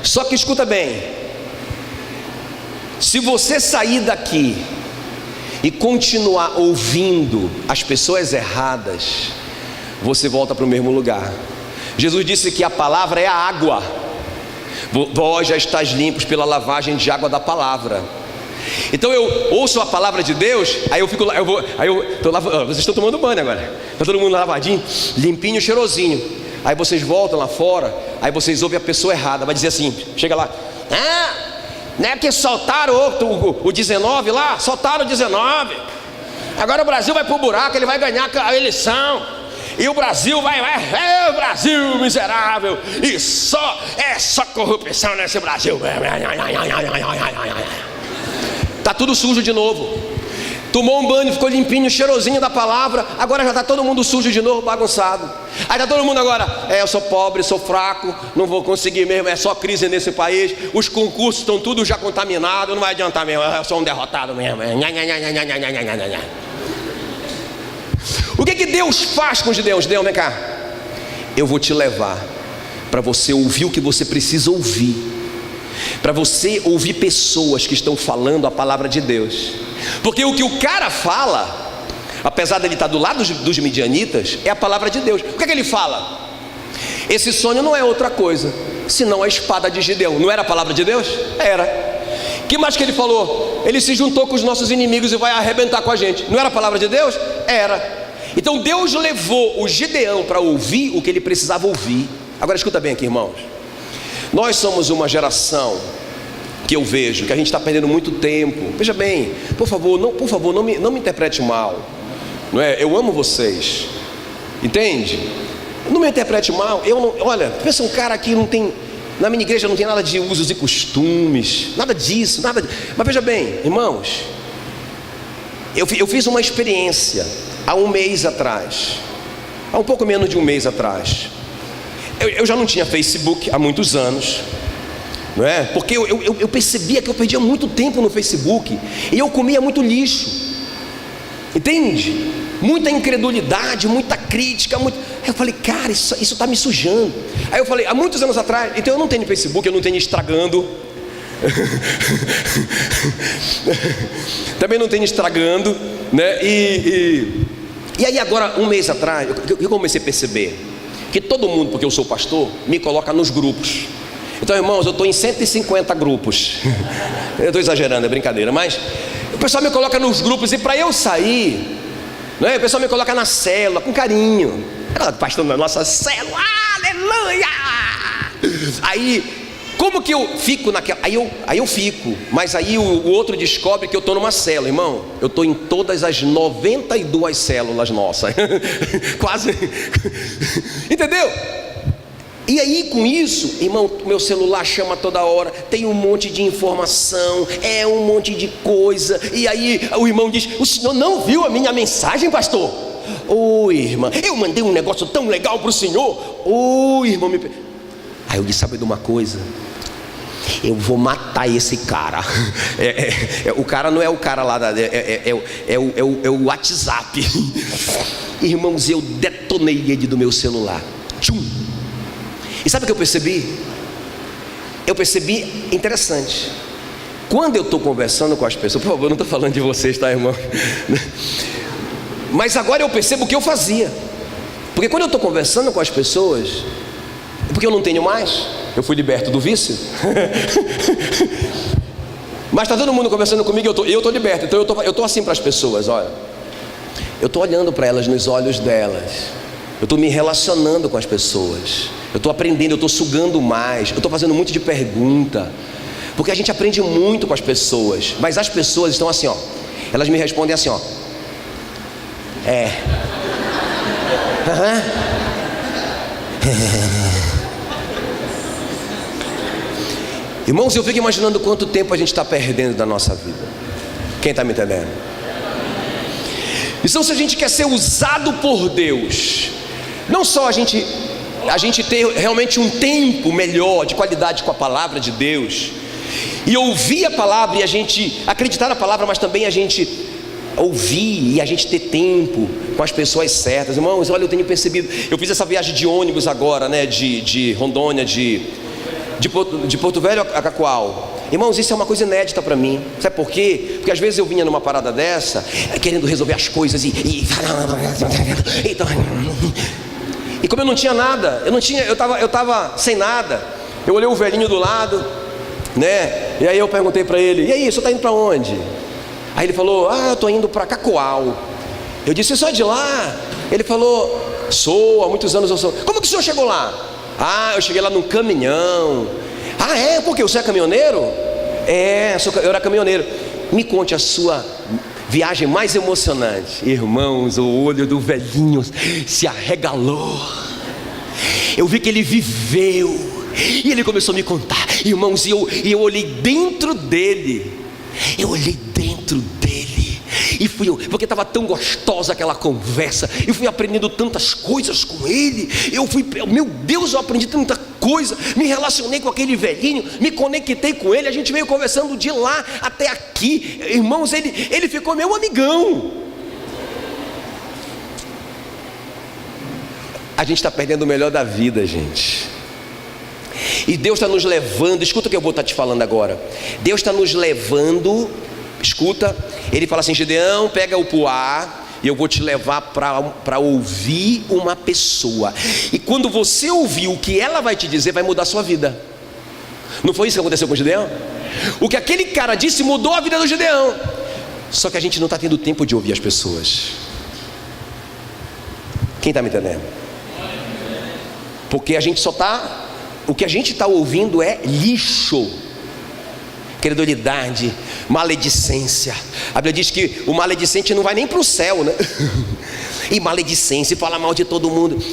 B: Só que escuta bem. Se você sair daqui e continuar ouvindo as pessoas erradas, você volta para o mesmo lugar. Jesus disse que a palavra é a água. Vós já estáis limpos pela lavagem de água da palavra. Então eu ouço a palavra de Deus, aí eu fico lá, vocês estão tomando banho agora, está todo mundo lavadinho, limpinho, cheirosinho. Aí vocês voltam lá fora, aí vocês ouvem a pessoa errada, vai dizer assim, chega lá, não é que soltaram o 19 lá, soltaram o 19, agora o Brasil vai pro buraco, ele vai ganhar a eleição, e o Brasil o Brasil miserável, e só corrupção nesse Brasil. Está tudo sujo de novo. Tomou um banho, ficou limpinho, cheirosinho da palavra. Agora já está todo mundo sujo de novo, bagunçado. Aí está todo mundo agora, eu sou pobre, sou fraco, não vou conseguir mesmo, é só crise nesse país. Os concursos estão tudo já contaminados, não vai adiantar mesmo, eu sou um derrotado mesmo. O que Deus faz com os judeus? Deus, vem cá, eu vou te levar para você ouvir o que você precisa ouvir, para você ouvir pessoas que estão falando a palavra de Deus. Porque o que o cara fala, apesar dele estar do lado dos midianitas, é a palavra de Deus. O que ele fala? Esse sonho não é outra coisa senão a espada de Gideão. Não era a palavra de Deus? Era. Que mais que ele falou? Ele se juntou com os nossos inimigos e vai arrebentar com a gente. Não era a palavra de Deus? Era. Então Deus levou o Gideão para ouvir o que ele precisava ouvir. Agora escuta bem aqui, irmãos. Nós somos uma geração que eu vejo que a gente está perdendo muito tempo. Veja bem, por favor, não me interprete mal, não é? Eu amo vocês, entende? Não me interprete mal. Olha, pensa um cara aqui, não tem, na minha igreja não tem nada de usos e costumes, nada disso, mas veja bem, irmãos, eu fiz uma experiência há um mês atrás, há um pouco menos de um mês atrás. Eu já não tinha Facebook há muitos anos, não é? Porque eu percebia que eu perdia muito tempo no Facebook e eu comia muito lixo, entende? Muita incredulidade, muita crítica, Aí eu falei, cara, isso está me sujando. Aí eu falei, há muitos anos atrás, então eu não tenho Facebook, eu não tenho estragando. Também não tenho estragando, né? E aí agora, um mês atrás, eu comecei a perceber que todo mundo, porque eu sou pastor, me coloca nos grupos. Então, irmãos, eu estou em 150 grupos. Eu estou exagerando, é brincadeira, mas o pessoal me coloca nos grupos e para eu sair, né, o pessoal me coloca na célula, com carinho. Pastor, na nossa célula, aleluia! Aí, como que eu fico naquela... Aí eu fico, mas aí o outro descobre que eu estou numa célula, irmão. Eu estou em todas as 92 células nossas. Quase. Entendeu? E aí com isso, irmão, meu celular chama toda hora, tem um monte de informação, é um monte de coisa. E aí o irmão diz, o senhor não viu a minha mensagem, pastor? Ô irmã, eu mandei um negócio tão legal para o senhor. Ô irmão, Aí eu disse, sabe de uma coisa? Eu vou matar esse cara. O cara não é o cara lá, é o WhatsApp. Irmãos, eu detonei ele do meu celular. Tchum. E sabe o que eu percebi? Eu percebi interessante. Quando eu estou conversando com as pessoas, por favor, eu não estou falando de vocês, tá, irmão? Mas agora eu percebo o que eu fazia. Porque quando eu estou conversando com as pessoas, é porque eu não tenho mais. Eu fui liberto do vício. Mas está todo mundo conversando comigo e eu estou liberto. Então eu estou assim para as pessoas, olha. Eu estou olhando para elas nos olhos delas. Eu estou me relacionando com as pessoas. Eu estou aprendendo, eu estou sugando mais. Eu estou fazendo muito de pergunta. Porque a gente aprende muito com as pessoas. Mas as pessoas estão assim, ó. Elas me respondem assim, ó. Irmãos, eu fico imaginando quanto tempo a gente está perdendo da nossa vida. Quem está me entendendo? Então, se a gente quer ser usado por Deus, não só a gente ter realmente um tempo melhor, de qualidade com a palavra de Deus, e ouvir a palavra, e a gente acreditar na palavra, mas também a gente ouvir e a gente ter tempo com as pessoas certas. Irmãos, olha, eu tenho percebido, eu fiz essa viagem de ônibus agora, né, de Rondônia, de Porto Velho a Cacoal. Irmãos, isso é uma coisa inédita para mim. Sabe por quê? Porque às vezes eu vinha numa parada dessa, querendo resolver as coisas e como eu não tinha nada, eu tava sem nada. Eu olhei o velhinho do lado, né? E aí eu perguntei para ele: e aí, o senhor está indo para onde? Aí ele falou: eu estou indo para Cacoal. Eu disse: você só é de lá? Ele falou: sou, há muitos anos eu sou. Como que o senhor chegou lá? Eu cheguei lá num caminhão. É? Por quê? Você é caminhoneiro? Eu era caminhoneiro. Me conte a sua viagem mais emocionante. Irmãos, o olho do velhinho se arregalou. Eu vi que ele viveu. E ele começou a me contar. Irmãos, e eu olhei dentro dele. E fui eu, porque estava tão gostosa aquela conversa. Eu fui aprendendo tantas coisas com ele. Meu Deus, eu aprendi tanta coisa. Me relacionei com aquele velhinho, me conectei com ele. A gente veio conversando de lá até aqui. Irmãos, ele ficou meu amigão. A gente está perdendo o melhor da vida, gente. E Deus está nos levando. Escuta o que eu vou estar te falando agora. Deus está nos levando. Escuta, ele fala assim: Gideão, pega o puá e eu vou te levar para ouvir uma pessoa. E quando você ouvir o que ela vai te dizer, vai mudar a sua vida. Não foi isso que aconteceu com o Gideão? O que aquele cara disse mudou a vida do Gideão. Só que a gente não está tendo tempo de ouvir as pessoas. Quem está me entendendo? Porque a gente só está... O que a gente está ouvindo é lixo, credulidade, maledicência. A Bíblia diz que o maledicente não vai nem para o céu, né? E maledicência, e fala mal de todo mundo.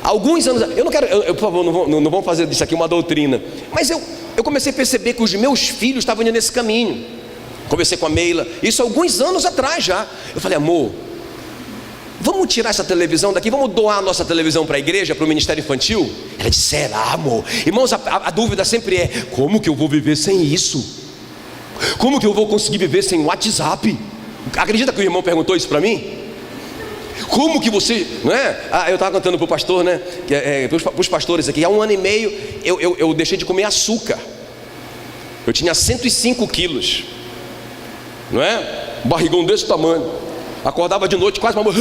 B: Alguns anos, eu não quero, por favor, não vamos fazer disso aqui uma doutrina. Mas eu comecei a perceber que os meus filhos estavam indo nesse caminho. Conversei com a Meila, isso alguns anos atrás já. Eu falei: amor, vamos tirar essa televisão daqui, vamos doar a nossa televisão para a igreja, para o ministério infantil? Ela disse: será, amor? Irmãos, a dúvida sempre é: como que eu vou viver sem isso? Como que eu vou conseguir viver sem WhatsApp? Acredita que o irmão perguntou isso para mim? Como que você, não é? Eu estava contando para o pastor, né? Para os pastores aqui, há 1 ano e meio eu deixei de comer açúcar. Eu tinha 105 quilos, não é? Um barrigão desse tamanho. Acordava de noite quase uma...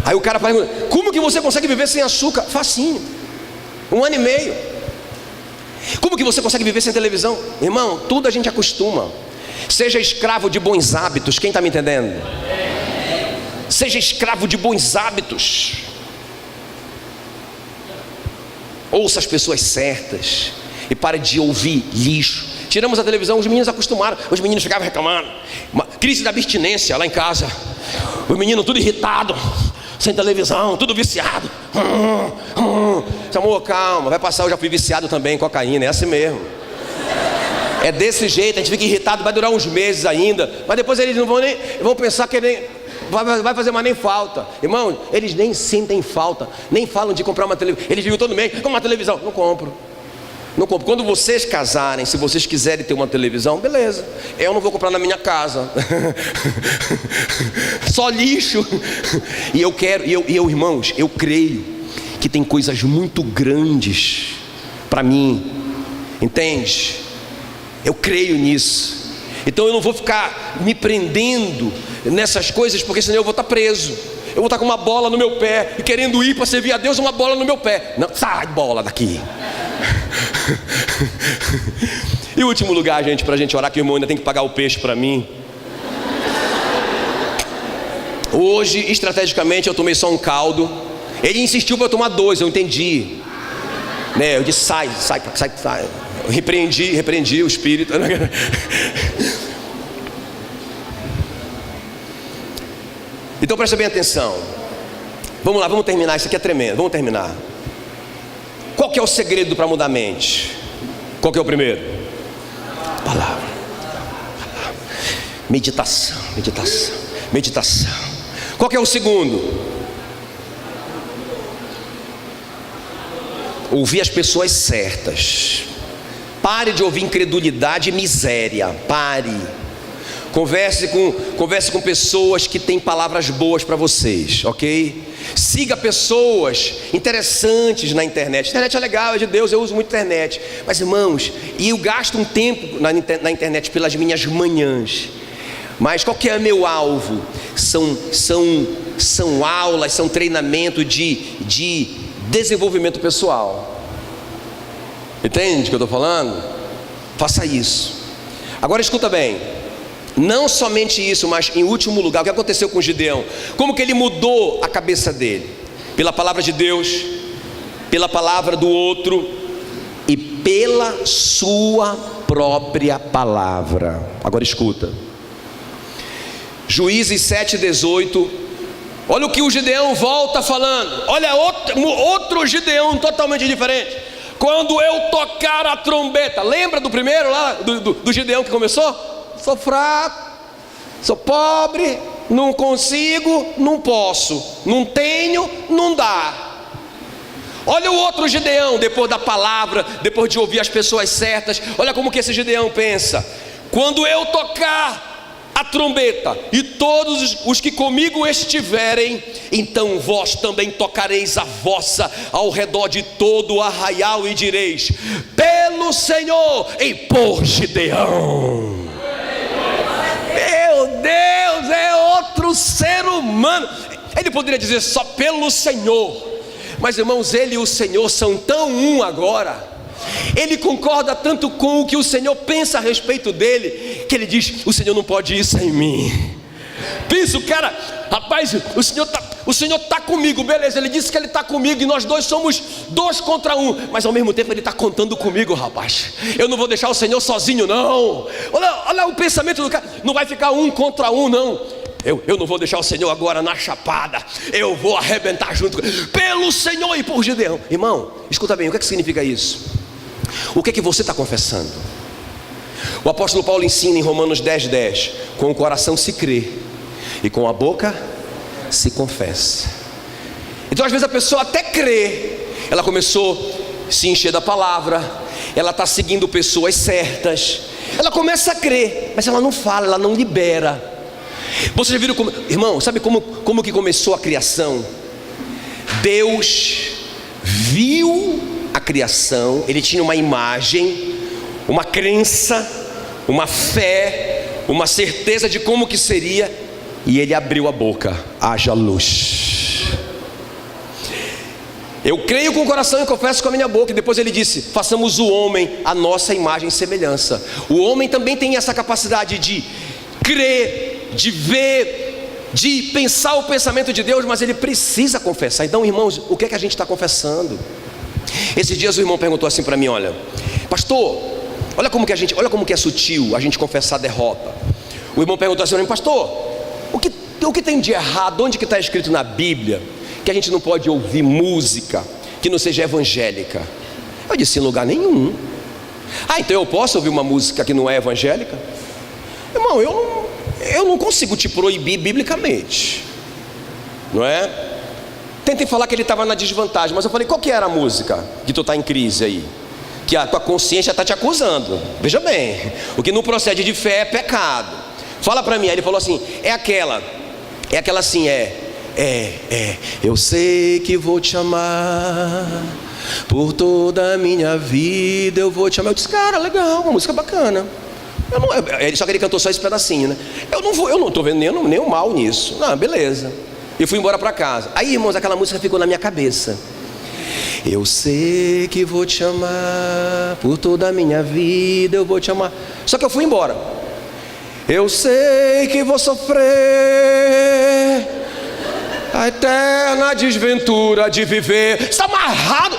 B: Aí o cara pergunta: como que você consegue viver sem açúcar? Facinho, 1 ano e meio. Como que você consegue viver sem televisão? Irmão, tudo a gente acostuma. Seja escravo de bons hábitos. Quem está me entendendo? Seja escravo de bons hábitos. Ouça as pessoas certas e pare de ouvir lixo. Tiramos a televisão, os meninos acostumaram. Os meninos ficavam reclamando. Uma crise da abstinência lá em casa. Os meninos tudo irritado, sem televisão, tudo viciado. Amor, calma, vai passar. Eu já fui viciado também em cocaína, é assim mesmo. É desse jeito, a gente fica irritado, vai durar uns meses ainda. Mas depois eles não vão pensar que nem vai fazer mais nem falta. Irmão, eles nem sentem falta, nem falam de comprar uma televisão. Eles vivem todo mês: compra uma televisão. Não compro. Quando vocês casarem, se vocês quiserem ter uma televisão, beleza. Eu não vou comprar na minha casa. Só lixo. E eu quero, irmãos, eu creio que tem coisas muito grandes para mim. Entende? Eu creio nisso. Então eu não vou ficar me prendendo nessas coisas, porque senão eu vou estar preso. Eu vou estar com uma bola no meu pé e querendo ir para servir a Deus, uma bola no meu pé. Não, sai bola daqui. E o último lugar, gente, para a gente orar, que o irmão ainda tem que pagar o peixe para mim. Hoje, estrategicamente, eu tomei só um caldo. Ele insistiu para eu tomar 2, eu entendi, né? Eu disse: sai. Eu repreendi o espírito. Então presta bem atenção. Vamos lá, vamos terminar. Isso aqui é tremendo, vamos terminar. Qual que é o segredo para mudar a mente? Qual que é o primeiro? Palavra. Meditação. Qual que é o segundo? ouvir as pessoas certas. Pare de ouvir incredulidade e miséria. Pare. Converse com pessoas que têm palavras boas para vocês, ok? Siga pessoas interessantes na internet. A internet é legal, é de Deus, eu uso muito internet. Mas irmãos, e eu gasto um tempo na internet pelas minhas manhãs. Mas qual que é meu alvo? São aulas, são treinamento de desenvolvimento pessoal. Entende o que eu estou falando? Faça isso. Agora escuta bem. Não somente isso, mas em último lugar, o que aconteceu com Gideão? Como que ele mudou a cabeça dele? Pela palavra de Deus, pela palavra do outro e pela sua própria palavra. Agora escuta. Juízes 7:18. Olha o que o Gideão volta falando. Olha outro Gideão totalmente diferente. Quando eu tocar a trombeta. Lembra do primeiro lá, do Gideão que começou? Sou fraco, sou pobre, não consigo, não posso, não tenho, não dá. Olha o outro Gideão, depois da palavra, depois de ouvir as pessoas certas. Olha como que esse Gideão pensa. Quando eu tocar a trombeta e todos os que comigo estiverem, então vós também tocareis a vossa ao redor de todo o arraial e direis: pelo Senhor e por Gideão. Meu Deus, é outro ser humano. Ele poderia dizer só pelo Senhor, mas irmãos, ele e o Senhor são tão um agora. Ele concorda tanto com o que o Senhor pensa a respeito dele, que ele diz: o Senhor não pode ir sem mim. Pensa o cara, rapaz, o Senhor está comigo, beleza, ele disse que ele está comigo e nós dois somos 2 contra 1, mas ao mesmo tempo ele está contando comigo, rapaz. Eu não vou deixar o Senhor sozinho, não. Olha o pensamento do cara, não vai ficar 1 contra 1, não. Eu não vou deixar o Senhor agora na chapada, eu vou arrebentar junto pelo Senhor e por Gideão. Irmão, escuta bem, o que é que significa isso? O que é que você está confessando? O apóstolo Paulo ensina em Romanos 10:10: com o coração se crê e com a boca se confessa. Então às vezes a pessoa até crê, ela começou a se encher da palavra, ela está seguindo pessoas certas, ela começa a crer, mas ela não fala, ela não libera. Vocês já viram como, irmão, sabe como que começou a criação? Deus viu a criação, ele tinha uma imagem, uma crença, uma fé, uma certeza de como que seria, e ele abriu a boca: haja luz. Eu creio com o coração e confesso com a minha boca. E depois ele disse: façamos o homem a nossa imagem e semelhança. O homem também tem essa capacidade de crer, de ver, de pensar o pensamento de Deus, mas ele precisa confessar. Então, irmãos, o que é que a gente está confessando? Esses dias o irmão perguntou assim para mim: olha, pastor, olha como que é sutil a gente confessar a derrota. O irmão perguntou assim para mim: pastor, o que tem de errado? Onde que está escrito na Bíblia que a gente não pode ouvir música que não seja evangélica? Eu disse: em lugar nenhum. Ah, então eu posso ouvir uma música que não é evangélica? Irmão, eu não consigo te proibir biblicamente, não é? Tentei falar que ele estava na desvantagem, mas eu falei: qual que era a música que tu está em crise aí? Que a tua consciência está te acusando. Veja bem, o que não procede de fé é pecado. Fala para mim. Aí ele falou assim: é aquela assim, eu sei que vou te amar por toda a minha vida, eu vou te amar. Eu disse: cara, legal, uma música bacana. Só que ele cantou só esse pedacinho, né? Eu não estou vendo nenhum mal nisso. Não, beleza. E fui embora para casa. Aí, irmãos, aquela música ficou na minha cabeça: eu sei que vou te amar por toda a minha vida, eu vou te amar. Só que eu fui embora. Eu sei que vou sofrer a eterna desventura de viver. Está amarrado,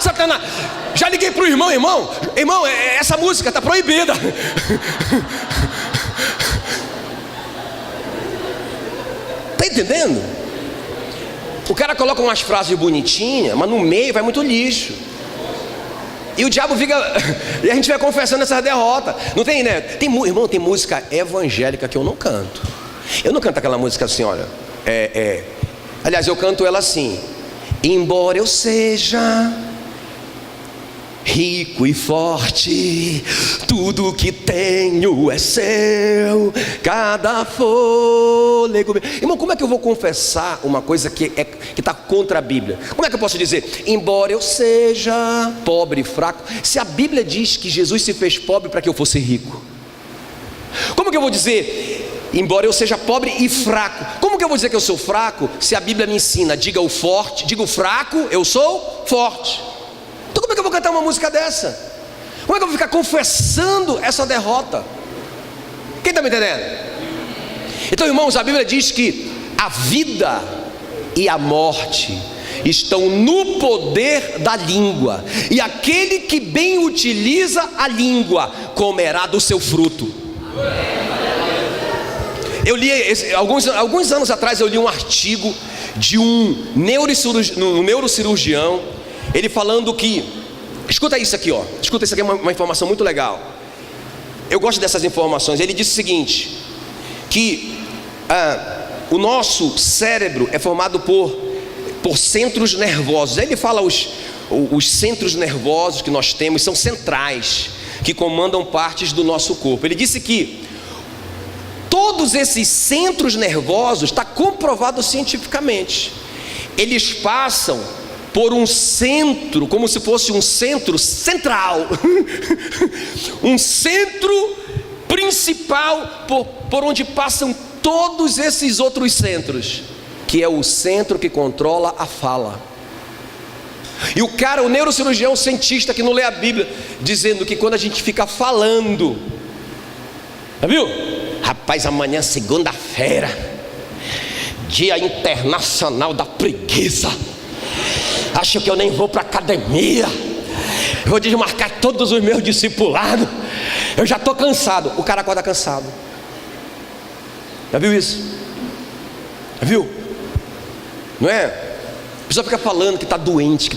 B: Satanás. Já liguei para o irmão, essa música está proibida. Está entendendo? O cara coloca umas frases bonitinhas, mas no meio vai muito lixo. E o diabo fica, e a gente vai confessando essas derrotas. Não tem, né? Irmão, tem música evangélica que eu não canto. Eu não canto aquela música assim, olha. Aliás, eu canto ela assim: embora eu seja rico e forte, tudo que tenho é seu, cada fôlego. Irmão, como é que eu vou confessar uma coisa que está contra a Bíblia? Como é que eu posso dizer, embora eu seja pobre e fraco, se a Bíblia diz que Jesus se fez pobre para que eu fosse rico? Como que eu vou dizer, embora eu seja pobre e fraco? Como que eu vou dizer que eu sou fraco, se a Bíblia me ensina, diga o forte, diga o fraco, eu sou forte? Então como é que eu vou cantar uma música dessa? Como é que eu vou ficar confessando essa derrota? Quem está me entendendo? Então, irmãos, a Bíblia diz que a vida e a morte estão no poder da língua, e aquele que bem utiliza a língua comerá do seu fruto. Eu li, alguns anos atrás eu li um artigo de um neurocirurgião, ele falando que, escuta isso aqui, escuta isso aqui, é uma informação muito legal. Eu gosto dessas informações. Ele disse o seguinte, que o nosso cérebro é formado por centros nervosos. Ele fala os centros nervosos que nós temos são centrais, que comandam partes do nosso corpo. Ele disse que todos esses centros nervosos, está comprovado cientificamente, eles passam por um centro, como se fosse um centro central, um centro principal por onde passam todos esses outros centros, que é o centro que controla a fala. E o neurocirurgião, o cientista que não lê a Bíblia, dizendo que quando a gente fica falando, já viu? Rapaz, amanhã segunda-feira, Dia Internacional da Preguiça, acho que eu nem vou para academia, vou desmarcar todos os meus discipulados, eu já estou cansado. O cara acorda cansado. Já viu isso? Já viu? Não é? A pessoa fica falando que está doente,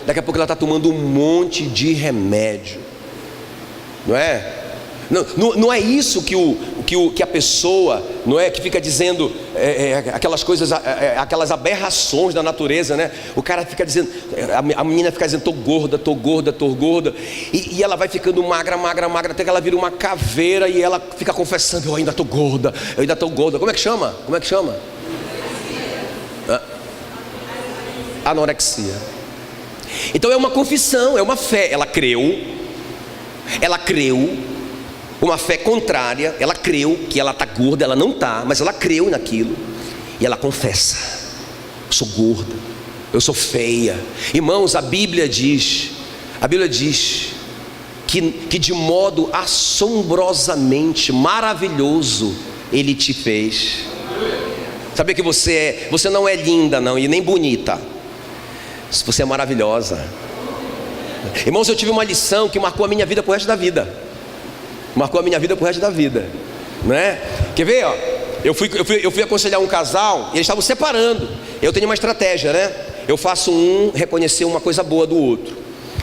B: daqui a pouco ela está tomando um monte de remédio. Não é? Não é isso que a pessoa, não é, que fica dizendo aquelas coisas, aquelas aberrações da natureza, né? O cara fica dizendo, a menina fica dizendo, tô gorda, e ela vai ficando magra, até que ela vira uma caveira e ela fica confessando, eu ainda tô gorda. Como é que chama? Anorexia. Então é uma confissão, é uma fé. Ela creu, uma fé contrária. Ela creu que ela está gorda, ela não está, mas ela creu naquilo, e ela confessa, eu sou gorda, eu sou feia. Irmãos, a Bíblia diz que de modo assombrosamente maravilhoso Ele te fez. Sabia que você não é linda não, e nem bonita, você é maravilhosa. Irmãos, eu tive uma lição que marcou a minha vida pro resto da vida. Não é? Quer ver, eu fui aconselhar um casal, e eles estavam separando. Eu tenho uma estratégia, né? Eu faço reconhecer uma coisa boa do outro.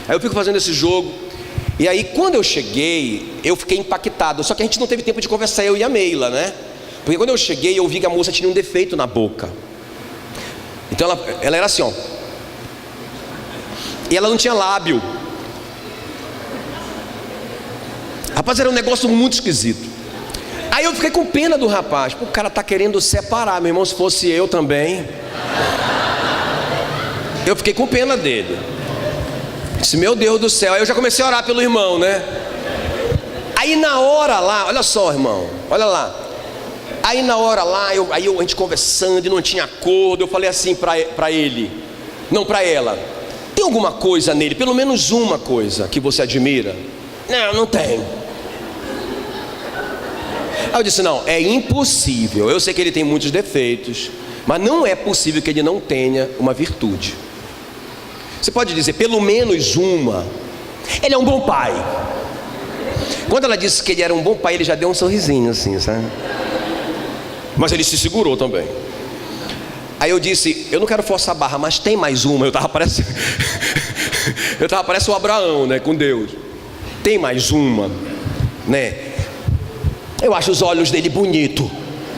B: Aí eu fico fazendo esse jogo. E aí quando eu cheguei, eu fiquei impactado. Só que a gente não teve tempo de conversar, eu e a Meila, né? Porque quando eu cheguei, eu vi que a moça tinha um defeito na boca. Então ela era assim, e ela não tinha lábio. Rapaz, era um negócio muito esquisito. Aí eu fiquei com pena do rapaz. O cara tá querendo separar, meu irmão. Se fosse eu também, eu fiquei com pena dele. Disse, meu Deus do céu. Aí eu já comecei a orar pelo irmão, né? Aí na hora lá, olha só, irmão, olha lá. Aí na hora lá, a gente conversando e não tinha acordo. Eu falei assim para ela: tem alguma coisa nele, pelo menos uma coisa que você admira? Não tem. Aí eu disse, não, é impossível. Eu sei que ele tem muitos defeitos, mas não é possível que ele não tenha uma virtude. Você pode dizer, pelo menos uma. Ele é um bom pai. Quando ela disse que ele era um bom pai, ele já deu um sorrisinho assim, sabe? Mas ele se segurou também. Aí eu disse, eu não quero forçar a barra, mas tem mais uma. Eu tava parecendo o Abraão, né, com Deus. Tem mais uma, né? Eu acho os olhos dele bonito.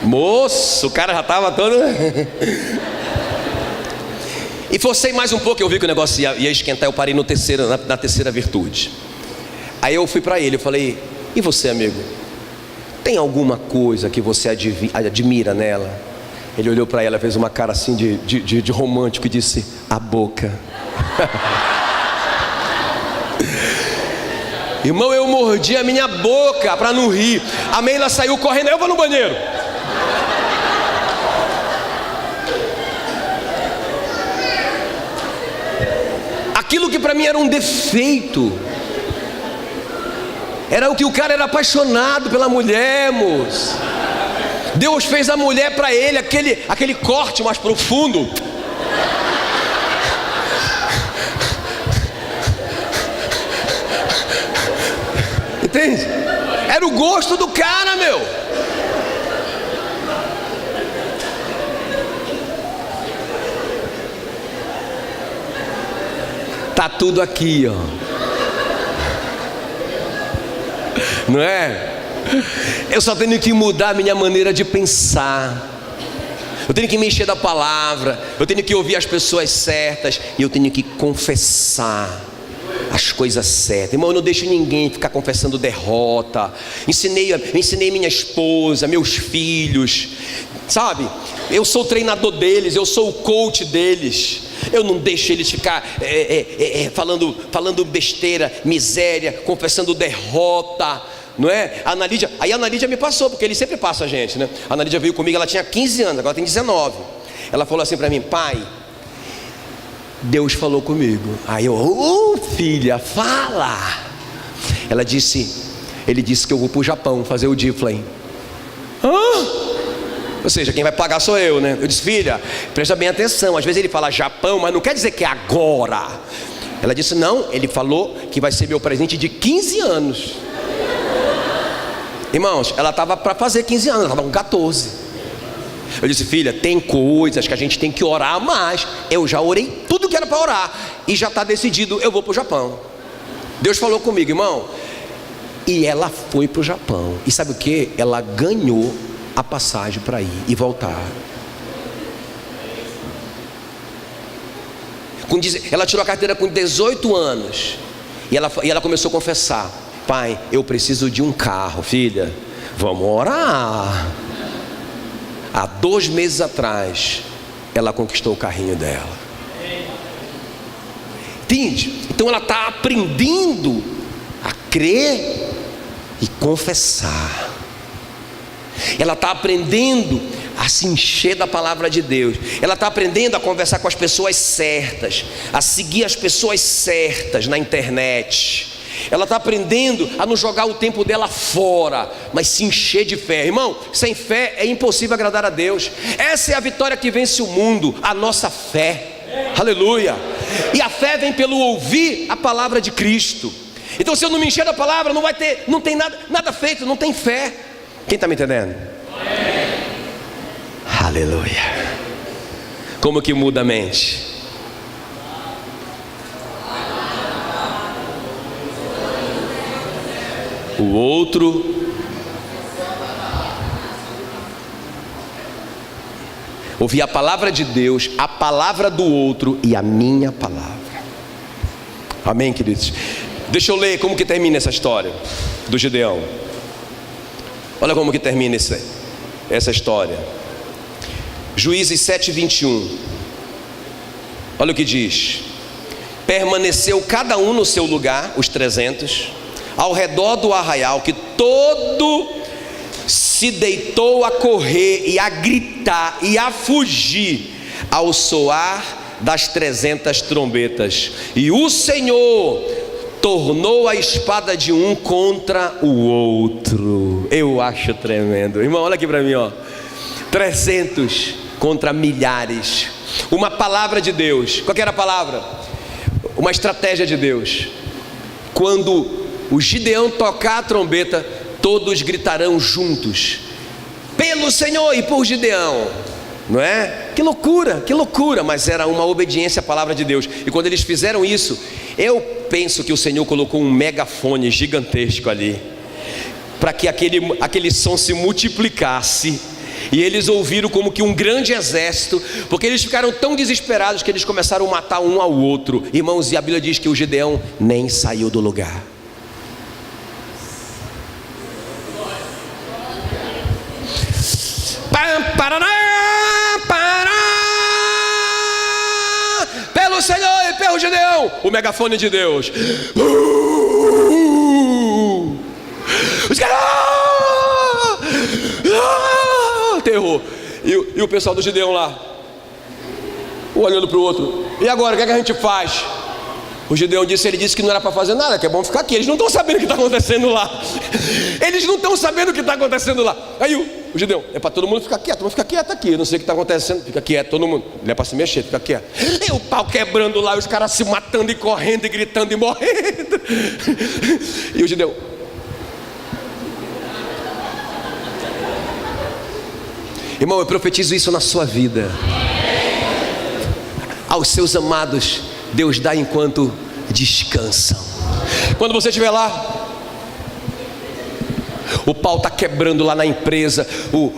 B: Moço, o cara já estava todo... E forcei mais um pouco, eu vi que o negócio ia esquentar, eu parei na terceira virtude. Aí eu fui para ele, eu falei: e você, amigo? Tem alguma coisa que você admira nela? Ele olhou para ela, fez uma cara assim de romântico e disse: a boca. Irmão, eu mordi a minha boca para não rir. A Meila saiu correndo, eu vou no banheiro. Aquilo que para mim era um defeito, era o que o cara era apaixonado pela mulher, moço. Deus fez a mulher para ele, aquele corte mais profundo. Entende? Era o gosto do cara, meu. Tá tudo aqui, ó. Não é? Eu só tenho que mudar a minha maneira de pensar. Eu tenho que me encher da palavra. Eu tenho que ouvir as pessoas certas. E eu tenho que confessar as coisas certas. Irmão, eu não deixo ninguém ficar confessando derrota. Ensinei minha esposa, meus filhos, sabe? Eu sou o treinador deles, eu sou o coach deles. Eu não deixo eles ficar falando besteira, miséria, confessando derrota, não é? A Ana Lídia me passou, porque ele sempre passa a gente, né? A Ana Lídia veio comigo, ela tinha 15 anos, agora tem 19. Ela falou assim para mim: pai, Deus falou comigo. Aí eu: filha, fala. Ele disse que eu vou para o Japão fazer o Diflame. Ou seja, quem vai pagar sou eu, né? Eu disse: filha, presta bem atenção. Às vezes ele fala Japão, mas não quer dizer que é agora. Ela disse: não, ele falou que vai ser meu presente de 15 anos. Irmãos, ela estava para fazer 15 anos, ela estava com 14. Eu disse: filha, tem coisas que a gente tem que orar mais. Eu já orei tudo que era para orar e já está decidido, eu vou para o Japão. Deus falou comigo, irmão. E ela foi para o Japão. E sabe o que? Ela ganhou a passagem para ir e voltar. Ela tirou a carteira com 18 anos. E ela começou a confessar: pai, eu preciso de um carro. Filha, vamos orar. Há 2 meses atrás, ela conquistou o carrinho dela. Entende? Então ela está aprendendo a crer e confessar. Ela está aprendendo a se encher da palavra de Deus. Ela está aprendendo a conversar com as pessoas certas, a seguir as pessoas certas na internet. Ela está aprendendo a não jogar o tempo dela fora, mas se encher de fé. Irmão, sem fé é impossível agradar a Deus. Essa é a vitória que vence o mundo, a nossa fé. Aleluia. E a fé vem pelo ouvir a palavra de Cristo. Então se eu não me encher da palavra, não tem nada feito, não tem fé. Quem está me entendendo? Aleluia. Como que muda a mente? O outro, ouvir a palavra de Deus, a palavra do outro e a minha palavra. Amém, queridos? Deixa eu ler como que termina essa história do Gideão. Olha como que termina essa história. Juízes 7:21. Olha o que diz: permaneceu cada um no seu lugar, os 300, ao redor do arraial, que todo se deitou a correr e a gritar e a fugir ao soar das 300 trombetas. E o Senhor tornou a espada de um contra o outro. Eu acho tremendo. Irmão, olha aqui para mim, ó. 300 contra milhares. Uma palavra de Deus. Qual que era a palavra? Uma estratégia de Deus. Quando o Gideão tocar a trombeta, todos gritarão juntos: pelo Senhor e por Gideão. Não é? Que loucura, mas era uma obediência à palavra de Deus. E quando eles fizeram isso, eu penso que o Senhor colocou um megafone gigantesco ali, para que aquele som se multiplicasse E eles ouviram como que um grande exército, porque eles ficaram tão desesperados que eles começaram a matar um ao outro. Irmãos, e a Bíblia diz que o Gideão nem saiu do lugar. Pelo Senhor e pelo Gideão, o megafone de Deus. Os caras, terror. E o pessoal do Gideão lá, um olhando para o outro. E agora, o que é que a gente faz? O Gideão disse, ele disse que não era para fazer nada, que é bom ficar aqui. Eles não estão sabendo o que está acontecendo lá. Eles não estão sabendo o que está acontecendo lá. Aí o Gideão, é para todo mundo ficar quieto, vamos ficar quieto aqui. Eu não sei o que está acontecendo, fica quieto, todo mundo. Não é para se mexer, fica quieto. E o pau quebrando lá, os caras se matando e correndo e gritando e morrendo. E o Gideão, irmão, eu profetizo isso na sua vida. Aos seus amados, Deus dá enquanto descansam. Quando você estiver lá, o pau está quebrando lá na empresa,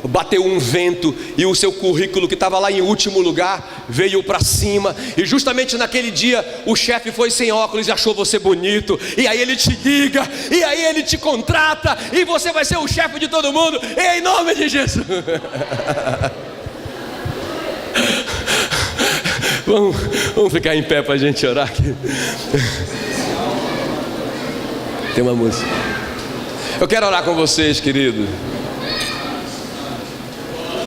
B: bateu um vento e o seu currículo que estava lá em último lugar veio para cima, e justamente naquele dia o chefe foi sem óculos e achou você bonito, e aí ele te liga, e aí ele te contrata, e você vai ser o chefe de todo mundo, em nome de Jesus. Vamos ficar em pé para a gente orar aqui. Tem uma música. Eu quero orar com vocês, querido.